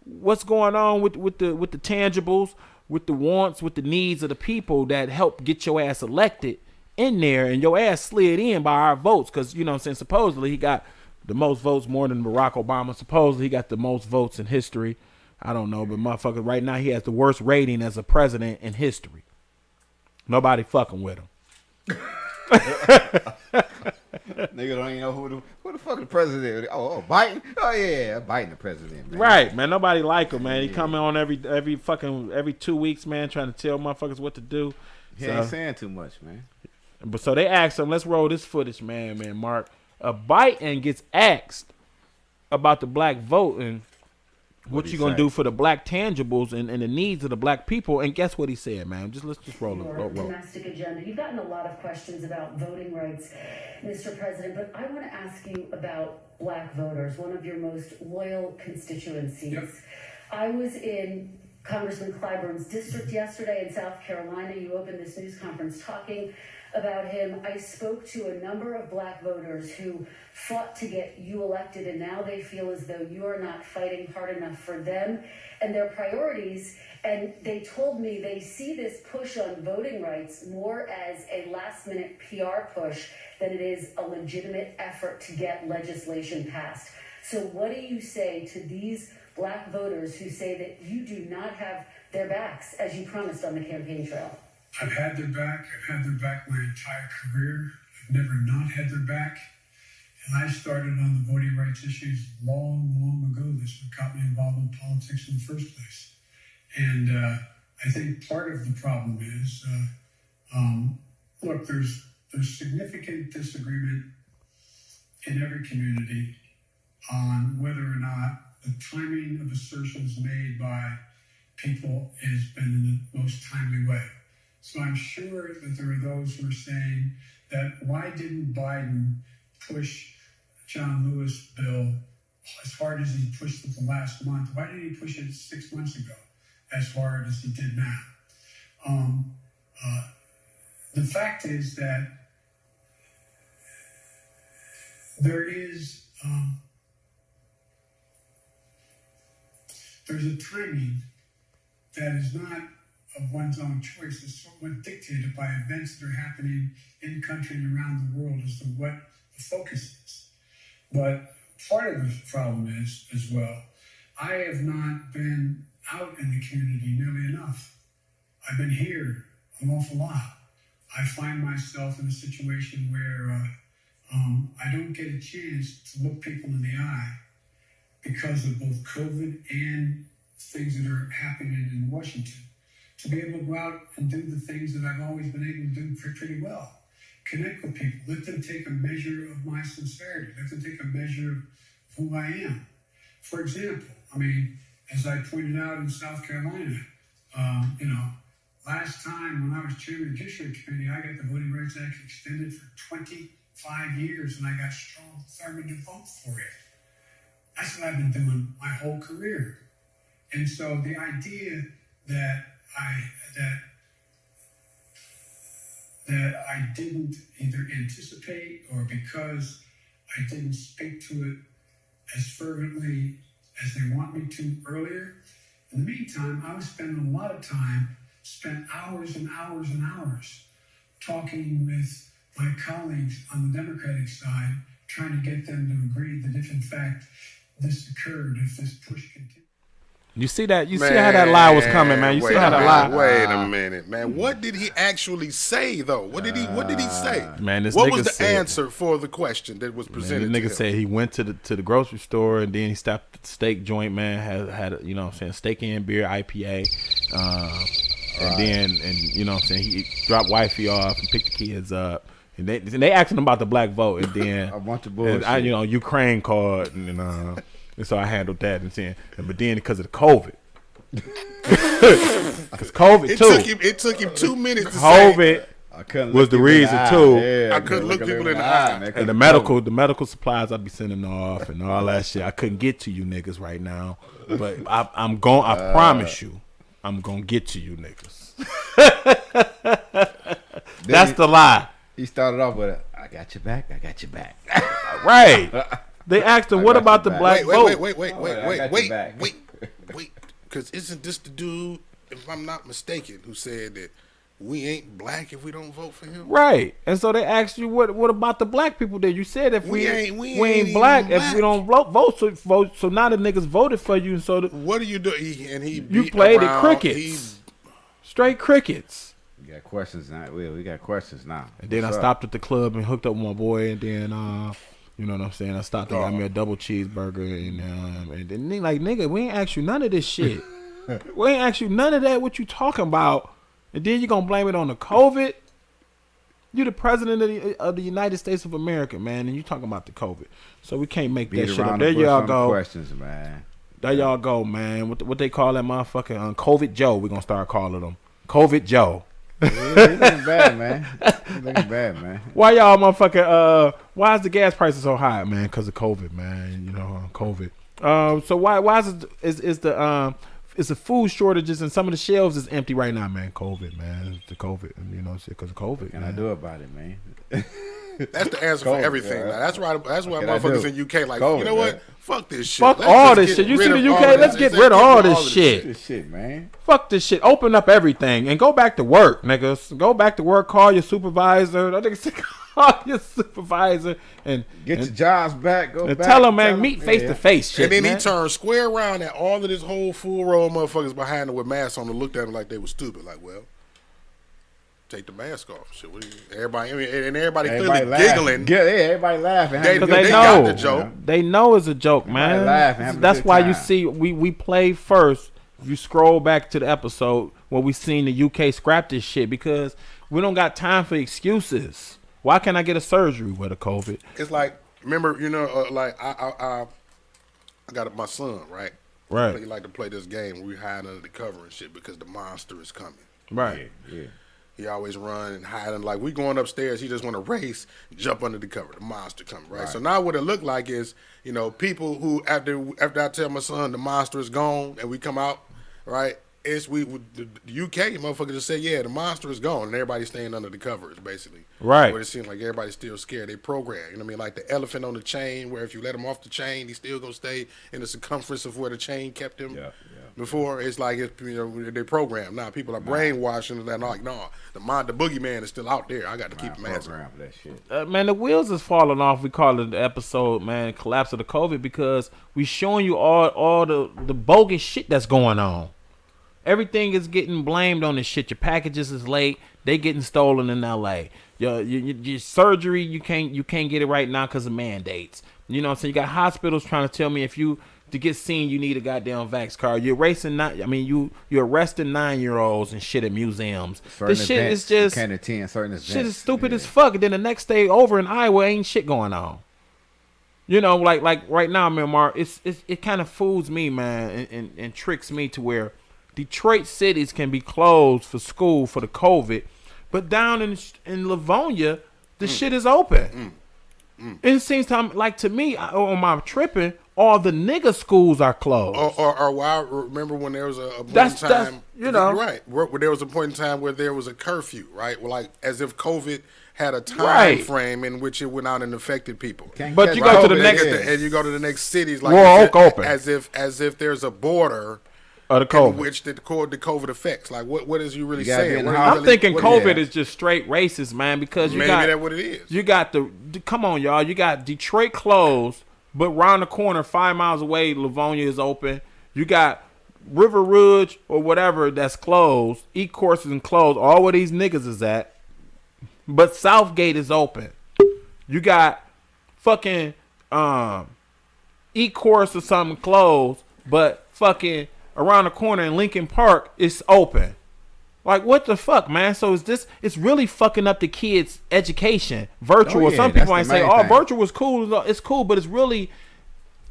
what's going on with the tangibles, with the wants, with the needs of the people that help get your ass elected in there, and your ass slid in by our votes because you know what I'm saying. Supposedly he got the most votes more than Barack Obama. Supposedly he got the most votes in history. I don't know, but motherfucker, right now he has the worst rating as a president in history. Nobody fucking with him. Nigga don't even know who the fuck the president is. Oh, Biden? Oh yeah, Biden the president, man. Right, man. Nobody like him, man. He coming on every 2 weeks, man, trying to tell motherfuckers what to do. He ain't saying too much, man. But so they asked him, let's roll this footage, man, Mark. Biden gets asked about the black vote, and what you gonna do for the black tangibles and the needs of the black people? And guess what he said, man? Let's just roll it. Domestic agenda. You've gotten a lot of questions about voting rights, Mr. President, but I want to ask you about black voters, one of your most loyal constituencies. Yep. I was in Congressman Clyburn's district yesterday in South Carolina. You opened this news conference talking about him. I spoke to a number of black voters who fought to get you elected, and now they feel as though you are not fighting hard enough for them and their priorities. And they told me they see this push on voting rights more as a last-minute PR push than it is a legitimate effort to get legislation passed. So what do you say to these black voters who say that you do not have their backs as you promised on the campaign trail? I've had their back. I've had their back my entire career. I've never not had their back. And I started on the voting rights issues long, long ago. This got me involved in politics in the first place. And I think part of the problem is, look, there's significant disagreement in every community on whether or not the timing of assertions made by people has been in the most timely way. So I'm sure that there are those who are saying that why didn't Biden push John Lewis' bill as hard as he pushed it the last month? Why didn't he push it 6 months ago as hard as he did now? The fact is that there's a timing that is not of one's own choice. It's somewhat dictated by events that are happening in country and around the world as to what the focus is. But part of the problem is, as well, I have not been out in the community nearly enough. I've been here an awful lot. I find myself in a situation where I don't get a chance to look people in the eye because of both COVID and things that are happening in Washington, to be able to go out and do the things that I've always been able to do pretty well. Connect with people, let them take a measure of my sincerity, let them take a measure of who I am. For example, I mean, as I pointed out in South Carolina, last time when I was chairman of the Judiciary Committee, I got the Voting Rights Act extended for 25 years, and I got strong affirmative vote for it. That's what I've been doing my whole career. And so the idea that I didn't either anticipate or because I didn't speak to it as fervently as they want me to earlier. In the meantime, I was spending a lot of time, spent hours and hours and hours talking with my colleagues on the Democratic side, trying to get them to agree that if in fact this occurred, if this push continued. You see that? You see how that lie was coming, man. You see how that lie. Wait a minute, man. What did he actually say, though? What did he say? Man, this what nigga was the said, answer for the question that was presented? The nigga to him? said he went to the grocery store and then he stopped at the steak joint. Man, had you know what I'm saying, steak and beer IPA, and then you know what I'm saying, he dropped wifey off and picked the kids up. And they asking him about the black vote, and then a bunch of bullshit. And Ukraine card, and so I handled that, and saying, but then because of the COVID. Because COVID it took him 2 minutes to COVID say, was the reason too. Yeah, I couldn't look people in the eye. And the medical supplies I'd be sending off and all that shit. I couldn't get to you niggas right now, but I promise you, I'm gonna get to you niggas. That's the lie. He started off with, "I got your back. I got your back." Right. They asked him, "What about the black vote?" Wait. Because isn't this the dude, if I'm not mistaken, who said that we ain't black if we don't vote for him? Right. And so they asked you, what about the black people there? You said if we ain't black if we don't vote. So now the niggas voted for you. So what do you do? You played the crickets. Straight crickets. We got questions now. We got questions now. And then I stopped at the club and hooked up with my boy, and then you know what I'm saying? I stopped and got me a double cheeseburger, and then they like, nigga, we ain't asked you none of this shit. We ain't asked you none of that. What you talking about? And then you gonna blame it on the COVID? You the president of the United States of America, man, and you talking about the COVID. So we can't make that shit up. There y'all go. Questions, man. There y'all go, man. What they call that motherfucking COVID Joe? We're gonna start calling them COVID Joe. He's looking bad, man. He's looking bad, man. Why y'all motherfucking why is the gas prices so high, man? Because of COVID, man. You know, COVID. So why is the food shortages and some of the shelves is empty right now, man? COVID, man. It's the COVID, you know, shit because of COVID. What can I do about it, man? That's the answer for everything. Yeah. Like, that's why motherfuckers in UK like, COVID, you know what? man. Fuck this shit. Fuck Let's all just this get shit. You rid see the of UK? all Let's this. get rid of all this shit. This shit, man. Fuck this shit. Open up everything and go back to work, niggas. Go back to work. Call your supervisor. That nigga said call your supervisor and Get your jobs back. Go and back. tell them, man, meet face to face. Shit, And then man. he turned square around at all of this whole full row of motherfuckers behind him with masks on and looked at him like they were stupid. Like, well, take the mask off. Shit, what do you, everybody, I mean, and everybody clearly giggling. Yeah, everybody laughing. They know got the joke. They know it's a joke, man. laughing, having a That's good why time. you see we play first. If you scroll back to the episode where we seen the UK scrap this shit because we don't got time for excuses. Why can't I get a surgery with a COVID? It's like, remember, you know, like I got my son, right? Right. He like to play this game where we hide under the cover and shit because the monster is coming. Right. Yeah. He always run and hide, and like we going upstairs, he just want to race, jump under the cover. The monster coming, right? So now what it look like is, you know, people who after I tell my son the monster is gone and we come out, right? It's the UK motherfucker just say, yeah, the monster is gone, and everybody's staying under the covers, basically. Right. But it seems like everybody's still scared. They program, you know what I mean? Like the elephant on the chain, where if you let him off the chain, he still gonna stay in the circumference of where the chain kept him. Before it's like they program. Now people are brainwashing and they're like, no, the boogeyman is still out there. I got to keep him program for that shit. Man, the wheels is falling off. We call it the episode, man, collapse of the COVID, because we showing you all the bogus shit that's going on. Everything is getting blamed on this shit. Your packages is late. They getting stolen in LA. Your surgery, you can't get it right now because of mandates. You know what I'm saying? You got hospitals trying to tell me to get seen, you need a goddamn vax card. You're arresting 9-year-olds and shit at museums. This shit is just can't attend certain events. Shit is stupid as fuck. And then the next day over in Iowa ain't shit going on. You know, like right now, man, Mark, it kind of fools me, man, and tricks me to where Detroit cities can be closed for school for the COVID, but down in Livonia, the shit is open. It seems to me on my tripping, all the nigga schools are closed. Or why? Remember when there was a point in time? You know, right? Where there was a point in time where there was a curfew, right? Well, like as if COVID had a time frame in which it went out and affected people. But you go to the next, and you go to the next cities, like open, as if there's a border. Of the COVID. In which the COVID affects. Like, what is you really saying? I'm thinking COVID is just straight racist, man, because maybe that's what it is. You got come on, y'all. You got Detroit closed, but round the corner, 5 miles away, Livonia is open. You got River Rouge or whatever that's closed. E-Course is closed. All where these niggas is at. But Southgate is open. You got fucking E-Course or something closed, but fucking around the corner in Lincoln Park, it's open. Like, what the fuck, man? So it's really fucking up the kids' education. Virtual. Some people might say, virtual is cool. It's cool, but it's really,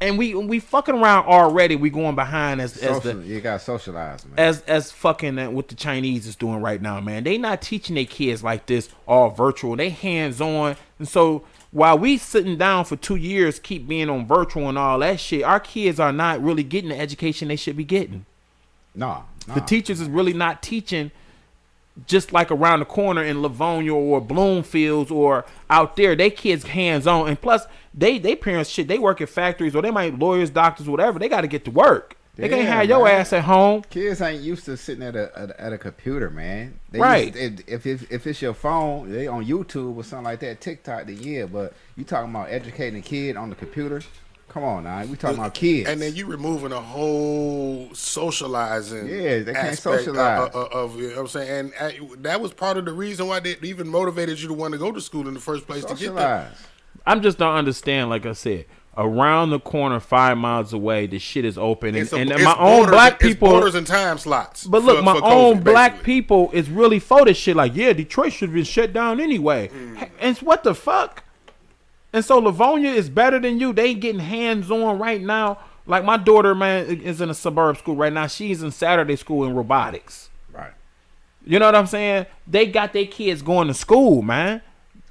and we fucking around already. We going behind you got socialized, man. As fucking what the Chinese is doing right now, man. They not teaching their kids like this all virtual. They hands on, and so while we sitting down for 2 years, keep being on virtual and all that shit, our kids are not really getting the education they should be getting. No. The teachers is really not teaching just like around the corner in Livonia or Bloomfields or out there. They kids hands on, and plus they parents shit. They work at factories or they might lawyers, doctors, whatever. They got to get to work. They can't have your ass at home. Kids ain't used to sitting at a computer, man. Right. If it's your phone, they on YouTube or something like that, TikTok, then yeah. But you talking about educating a kid on the computer? Come on, now. We talking about kids. And then you removing a whole socializing. Yeah, they can't aspect socialize. Of you know what I'm saying, and that was part of the reason why they even motivated you to want to go to school in the first place to get there. I'm just don't understand. Like I said. Around the corner, 5 miles away, the shit is open, and my own black people. It's borders and time slots. But look, my own black people is really for this shit. Like, yeah, Detroit should have been shut down anyway. And what the fuck? And so Livonia is better than you. They getting hands on right now Like my daughter, man, is in a suburb school right now. She's in Saturday school in robotics. Right. You know what I'm saying? They got their kids going to school, man.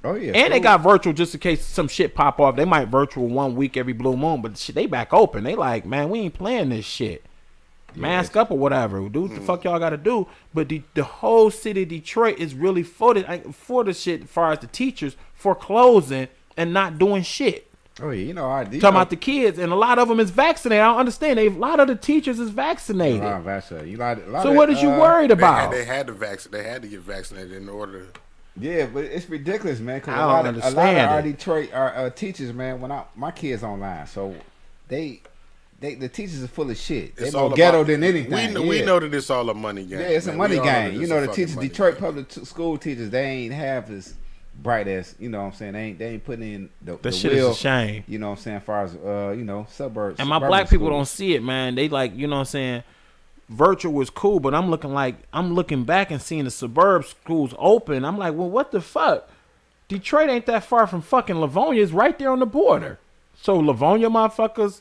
Oh yeah. And they got virtual just in case some shit pop off. They might virtual 1 week every blue moon, but shit, they back open. They like, man, we ain't playing this shit. Mask up or whatever. Do what the fuck y'all got to do. But the whole city of Detroit is really for the shit as far as the teachers for closing and not doing shit. Oh yeah, Talking about the kids, and a lot of them is vaccinated. I don't understand. A lot of the teachers is vaccinated. So what is you worried about? They had to get vaccinated in order to. Yeah, but it's ridiculous, man. Because I don't a lot of our understand it. Detroit teachers, man. When my kids online, so the teachers are full of shit. They're more ghetto than anything. We know that it's all a money game. Yeah, it's a money game. You know, the teachers, Detroit public school teachers, they ain't half as bright as, you know what I'm saying. They ain't putting in the shit will, is a shame. You know what I'm saying, as far as suburbs. And my black people don't see it, man. They like, you know what I'm saying, virtual was cool, but I'm looking back and seeing the suburb schools open. I'm like, well, what the fuck? Detroit ain't that far from fucking Livonia. It's right there on the border. So Livonia motherfuckers,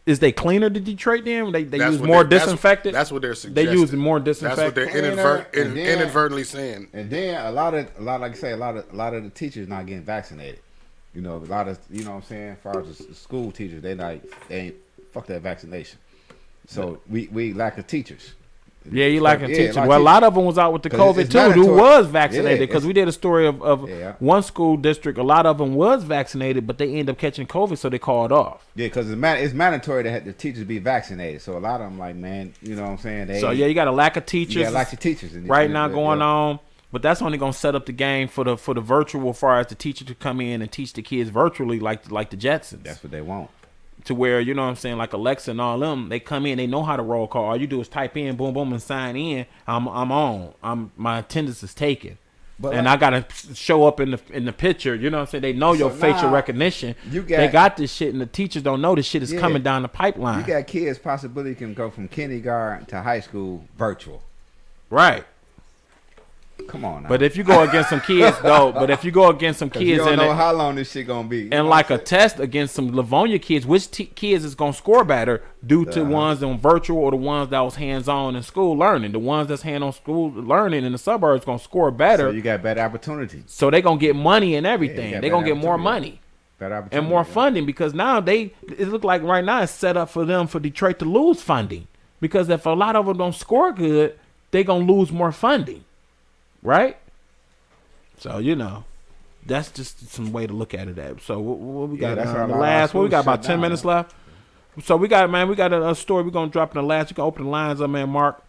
is they cleaner than Detroit then? They use more disinfectant? That's what they're suggesting. They use more disinfectant. That's what they're inadvertently saying. And then a lot like I say, a lot of the teachers not getting vaccinated. You know, a lot of, you know what I'm saying, as far as the school teachers, they ain't fuck that vaccination. So we lack of teachers. Yeah, you lacking teachers. Well, a lot of them was out with the COVID too, who was vaccinated, because we did a story of one school district. A lot of them was vaccinated, but they ended up catching COVID, so they called off. Yeah, because it's mandatory that the teachers be vaccinated. So a lot of them, like, man, you know what I'm saying? So yeah, you got a lack of teachers. Yeah, lack of teachers right now going on. But that's only gonna set up the game for the virtual, as far as the teacher to come in and teach the kids virtually, like the Jetsons. That's what they want. To where, you know what I'm saying, like Alexa and all them, they come in, they know how to roll call. All you do is type in, boom, boom, and sign in. I'm on. My attendance is taken. And I gotta show up in the picture. You know what I'm saying? They know your facial recognition. They got this shit, and the teachers don't know this shit is coming down the pipeline. You got kids possibly can go from kindergarten to high school virtual. Right. Come on now. But if you go against some kids, though, you don't know how long this shit gonna be. And like a test against some Livonia kids, which kids is gonna score better due to ones on virtual or the ones that was hands-on in school learning. The ones that's hands-on school learning in the suburbs gonna score better. So you got better opportunities. So they gonna get money and everything. They gonna get more money and more funding, because now it look like right now it's set up for Detroit to lose funding, because if a lot of them don't score good, they gonna lose more funding. Right? So, you know, that's just some way to look at it. So, what we got in the last? What we got, about 10 minutes left? So, we got a story we're going to drop in the last. You can open the lines up, man. Mark,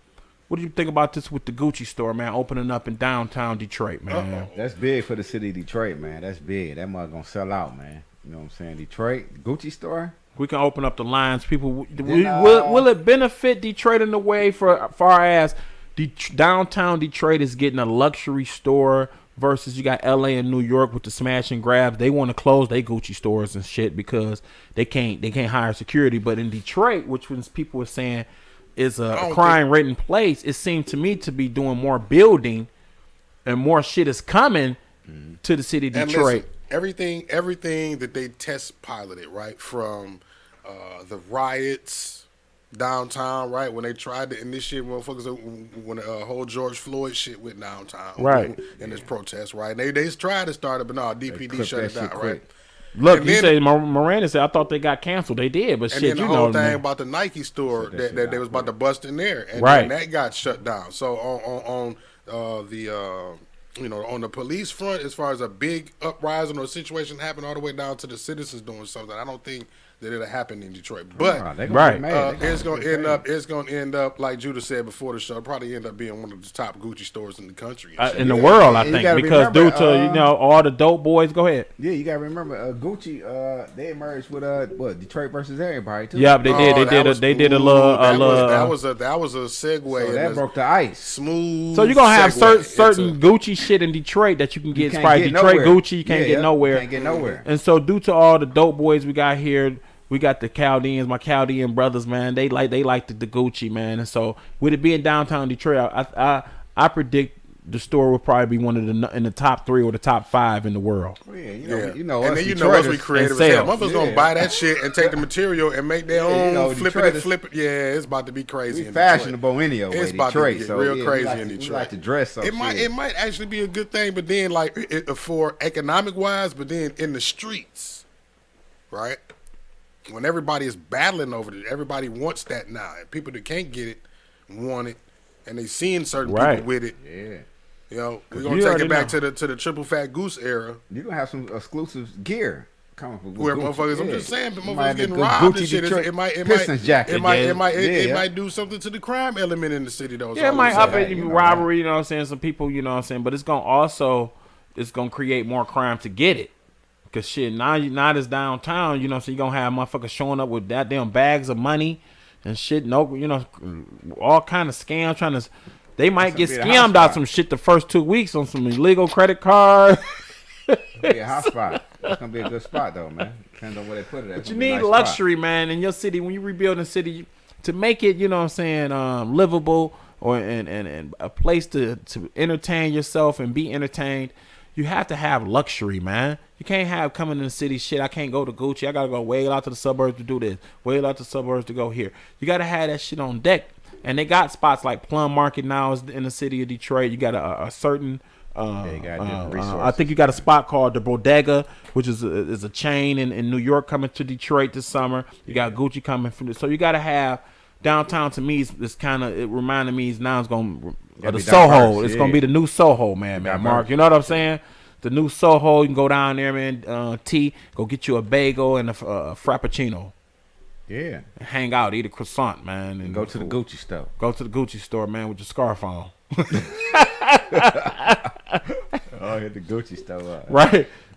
what do you think about this with the Gucci store, man, opening up in downtown Detroit, man? That's big for the city of Detroit, man. That's big. That mother going to sell out, man. You know what I'm saying? Detroit, Gucci store. We can open up the lines. People, will it benefit Detroit in a way for far as downtown Detroit is getting a luxury store versus you got LA and New York with the smash and grabs? They want to close their Gucci stores and shit because they can't hire security. But in Detroit, which was people were saying is a crime rating place, it seemed to me to be doing more building and more shit is coming to the city of Detroit. And listen, everything that they test piloted, right, from the riots downtown, right, when they tried to initiate motherfuckers, when the whole George Floyd shit went downtown, right, in this protest, right, they tried to start it, but no, DPD shut it down, right. Look, and you say Miranda said, I thought they got canceled. They did, but shit, you know. And then the whole thing about the Nike store that they was about to bust in there, and then that got shut down. So on the police front, as far as a big uprising or situation happened all the way down to the citizens doing something, I don't think that it'll happen in Detroit. But it's gonna end up like Judah said before the show. It'll probably end up being one of the top Gucci stores in the country, in the world, I think, because due to all the dope boys. Go ahead. Yeah, you gotta remember Gucci. They emerged with Detroit versus everybody too. Yeah, they did. They did a little. That was a segue. So that broke the ice. Smooth. So you're gonna have certain Gucci shit in Detroit that you can get. It's probably Detroit Gucci. You can't get nowhere. Can't get nowhere. And so due to all the dope boys we got here. We got the Chaldeans, my Chaldean brothers, man. They like the Gucci, man. And so with it being downtown Detroit, I predict the store would probably be one of the in the top 3 or the top 5 in the world. Yeah, and then you know us, we creative as hell. Motherfuckers gonna buy that shit and take the material and make their own, flip it. Yeah, it's about to be crazy. We fashionable anyway. It's about to get real crazy in Detroit. We like to dress up. It might actually be a good thing, but then like for economic wise, but then in the streets, right? When everybody is battling over it, everybody wants that now. And people that can't get it want it, and they seeing certain people with it. Yeah. You know, we're gonna take it back to the triple fat goose era. You're gonna have some exclusive gear coming from where Gucci. motherfuckers. I'm just saying, but motherfuckers getting robbed and shit. It might do something to the crime element in the city though. Yeah, it might up it, robbery. You know what I'm saying? Some people, you know what I'm saying, but it's gonna create more crime to get it. Cause shit, now it's downtown. You know, so you gonna have motherfuckers showing up with that damn bags of money and shit. No, you know, all kind of scams trying to. They might get scammed out some shit the first 2 weeks on some illegal credit card. Be a hot spot. It's gonna be a good spot though, man. Depends on where they put it at. But you need luxury, man, in your city. When you rebuild a city, to make it, you know what I'm saying, livable or and a place to entertain yourself and be entertained. You have to have luxury, man. You can't have coming in the city shit. I can't go to Gucci. I gotta go way out to the suburbs to do this. Way out to the suburbs to go here. You gotta have that shit on deck. And they got spots like Plum Market now is in the city of Detroit. You got a certain. I think you got a spot called the Bodega, which is a chain in New York coming to Detroit this summer. You got Gucci coming from. So you got to have downtown. To me, it's kind of. It reminded me now it's going the Soho. It's going to be the new Soho, man. Mark. You know what I'm saying? The new Soho. You can go down there, man. Go get you a bagel and a frappuccino. Yeah. And hang out, eat a croissant, man. And go to the Gucci store. Go to the Gucci store, man, with your scarf on. Hit the Gucci store.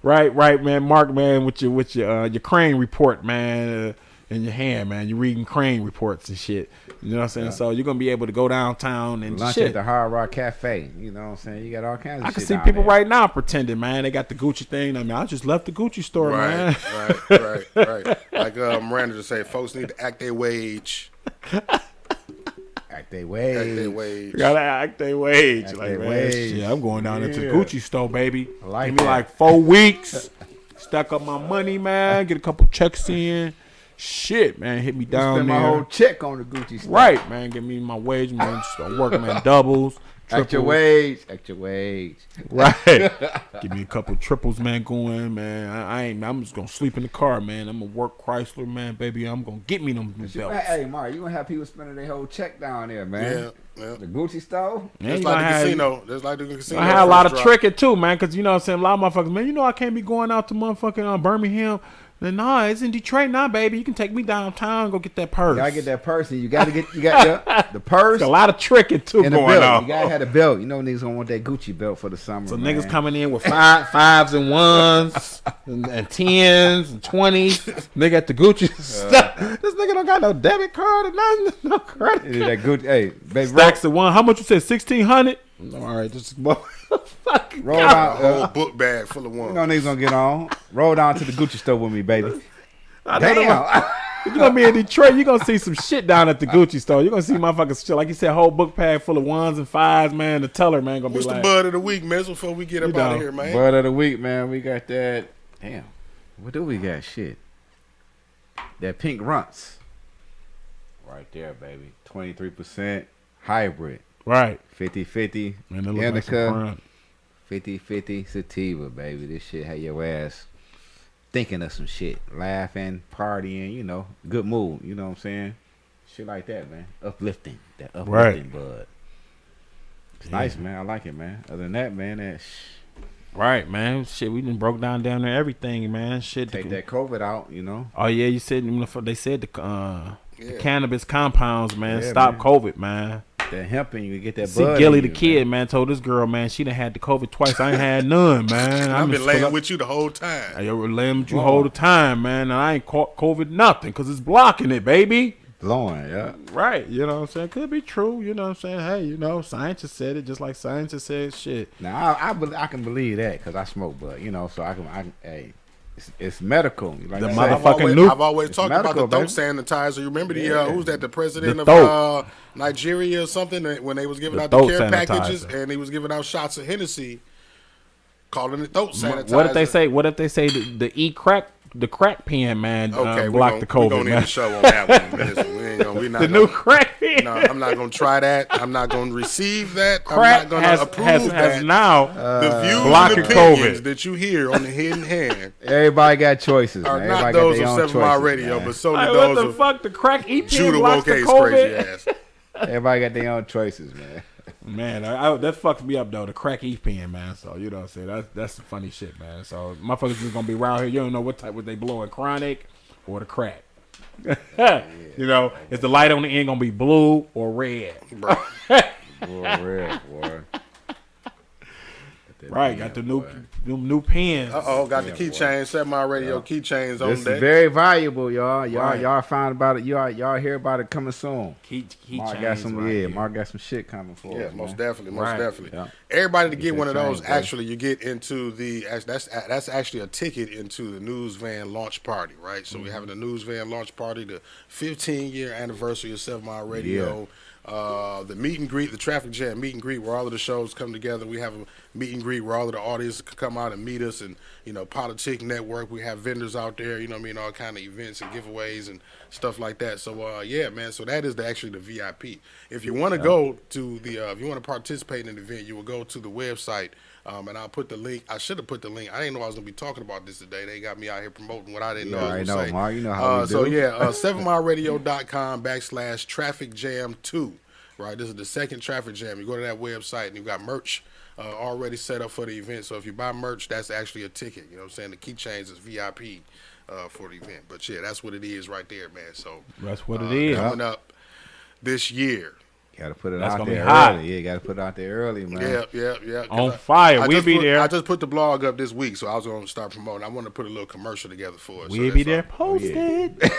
Right, man. Mark, man, with your Crane report, man, in your hand, man. You're reading Crane reports and shit. You know what I'm saying? Yeah. So you're gonna be able to go downtown and lunch shit. at the Hard Rock Cafe. You know what I'm saying? You got all kinds of shit. I can see people right now pretending, man. They got the Gucci thing. I mean, I just left the Gucci store, man. Right. Like Miranda just said, folks need to act their wage. Act their wage. You gotta act their wage. Act like, their man, wage. shit, I'm going down into the Gucci store, baby. I like Give me that. like 4 weeks. Stack up my money, man. Get a couple checks in. Shit, man, hit me down spend there. my whole check on the Gucci stuff. Right, man. Give me my wage, man. Just gonna work, man. Doubles, triples. Act your wage. Right. Give me a couple triples, man. Going, man. I'm just gonna sleep in the car, man. I'm gonna work Chrysler, man, baby. I'm gonna get me them belts. Hey, Mark, you gonna have people spending their whole check down there, man. Yeah. The Gucci store. Just like the casino. Just like the casino. I had a lot of tricking too, man. Cause you know what I'm saying. A lot of motherfuckers, man. You know I can't be going out to motherfucking Birmingham. Nah, it's in Detroit now, baby. You can take me downtown and go get that purse. You gotta get that purse, and you got the purse. There's a lot of tricking too going on. You gotta have the belt. You know niggas gonna want that Gucci belt for the summer. So man. niggas coming in with fives and ones and tens and 20s. Nigga at the Gucci stuff. This nigga don't got no debit card or nothing. No credit. That Gucci, hey, baby. Stacks of one. How much you said? 1,600. All right, just roll down a whole book bag full of ones. You know niggas gonna get on. Roll down to the Gucci store with me, baby. Damn. You're gonna be in Detroit, you're gonna see some shit down at the Gucci store. You're gonna see motherfuckers shit. Like you said, whole book bag full of ones and fives, man. The teller, man, gonna What's be like. What's the bud of the week, man? Before we get up out of here, man. Bud of the week, man. We got that. Damn. What do we got? Shit. That pink runts. Right there, baby. 23% hybrid. Right. 50-50 indica. 50-50 sativa, baby. This shit had your ass thinking of some shit. Laughing, partying, you know. Good mood, you know what I'm saying? Shit like that, man. Uplifting. That uplifting bud. It's nice, man. I like it, man. Other than that, man, right, man. Shit, we done broke down there everything, man. Shit. Take that COVID out, you know. Oh, yeah, you said, they said the cannabis compounds, man. Yeah, stop man. COVID, man. That hemp and you get that See, bud. Gilly the kid, man, told this girl, man, she done had the COVID twice. I ain't had none, man. I've been laying with you the whole time. I been laying with you the whole time, man. And I ain't caught COVID nothing because it's blocking it, baby. Blowing, yeah. Right, you know what I'm saying? Could be true, you know what I'm saying? Hey, you know, scientists said it just like scientists said shit. Now, I can believe that because I smoke bud, you know, so I can, hey. It's medical. Like The I motherfucking said. nuke. I've always talked medical, about the baby. throat sanitizer. You remember who's that? The president The of throat. Nigeria or something, when they was giving The out the throat care sanitizer. packages and he was giving out shots of Hennessy, calling it throat sanitizer. What if they say? What if they say the the crack pen, man, Okay, blocked the COVID, we're gonna man? end the show on that one. We not The new crack pen. No, I'm not gonna try that. I'm not gonna receive that. Crack I'm not gonna approve has that. now the views blocking and opinions COVID. that you hear on the Hidden Hand Everybody got choices, are man. not Everybody those got of their 7 own Mile choices, Radio, man. but solely Like, those what the of fuck? The crack EP Judah blocks the Woke's COVID. crazy ass. Everybody got their own choices, man. Man, that fucks me up though. The crack E-pen, man. So you know what I'm saying? That's some funny shit, man. So motherfuckers just gonna be around here. You don't know what type would they blowing, chronic or the crack. You know, is the light on the end gonna be blue or red? Bro. Red, boy. Right, got the new pens. Got the keychains. 7 Mile Radio keychains on This is deck. very valuable, y'all. Right. Y'all found about it. Y'all hear about it coming soon. Keychains. Mark got some. right here. Mark got some shit coming for Yeah, us. most man. definitely, most Right. definitely. Yeah. Everybody to Get get your one of those, change, bro. actually, you get into that's actually a ticket into the News Van launch party, right? So we're having a News Van launch party, the 15-year anniversary of 7 Mile Radio. The meet and greet, the Traffic Jam meet and greet, where all of the shows come together. We have a meet and greet where all of the audience can come out and meet us, and Politic Network. We have vendors out there, all kind of events and giveaways and stuff like that. So yeah, man. So that is actually the VIP. If you want to go to the, if you want to participate in the event, you will go to the website. And I'll put the link. I should have put the link. I didn't know I was gonna be talking about this today. They got me out here promoting what I didn't know I was gonna say. Mark. You know how we do. So yeah, 7mileradio.com/Traffic Jam 2. Right, this is the second Traffic Jam. You go to that website and you got merch already set up for the event. So if you buy merch, that's actually a ticket. You know what I'm saying? The keychains is VIP for the event. But yeah, that's what it is right there, man. So That's what it is. Coming up this year. Got to put it That's out gonna be there hot. early. Yeah, got to put it out there early, man. Yeah. On fire. We'll be there. I just put the blog up this week, so I was going to start promoting. I want to put a little commercial together for us. We'll be there. Post it.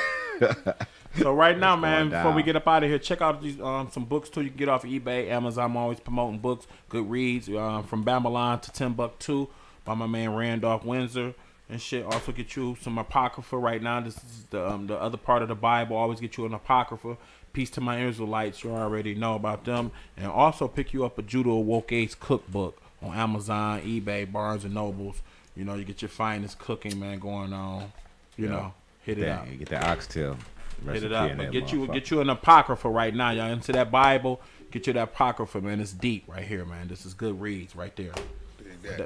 So right now, man, before we get up out of here, check out these some books too. You can get off of eBay, Amazon. I'm always promoting books, good reads, from Babylon to Timbuktu by my man Randolph Windsor and shit. Also get you some Apocrypha right now. This is the other part of the Bible. Always get you an Apocrypha. Peace to my Israelites. You already know about them. And also pick you up a Judah Woke Ace cookbook on Amazon, eBay, Barnes and Nobles. You get your finest cooking, man, going on. You know, hit it up. You get that oxtail. Hit it up. But get you an Apocrypha right now. Y'all into that Bible. Get you that Apocrypha, man. It's deep right here, man. This is good reads right there.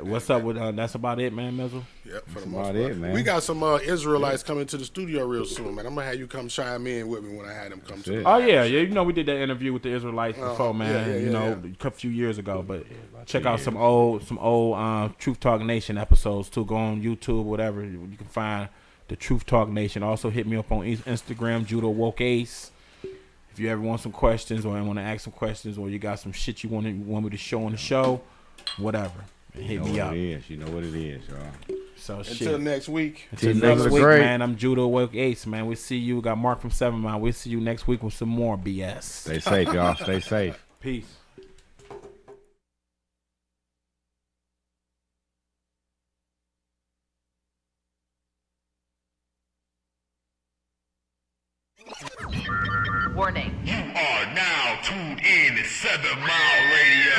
What's up with that's about it, man, Mizzle? Yep, for the That's most about part. it, man. We got some Israelites coming to the studio real soon, man. I'm gonna have you come chime in with me when I had them come to. Oh yeah. We did that interview with the Israelites before, man. Yeah. A few years ago. But check out some old Truth Talk Nation episodes too. Go on YouTube, whatever you can find the Truth Talk Nation. Also hit me up on Instagram, Judah Woke Ace. If you ever want some questions or want to ask some questions or you got some shit you want me to show on the show, whatever. Hit me up. You know what it is, y'all. So Until next week. Until next week, man. I'm Judah Woke Ace, man. We see you. Got Mark from 7 Mile. We'll see you next week with some more BS. Stay safe, y'all. Stay safe. Peace. Warning. You are now tuned in to 7 Mile Radio.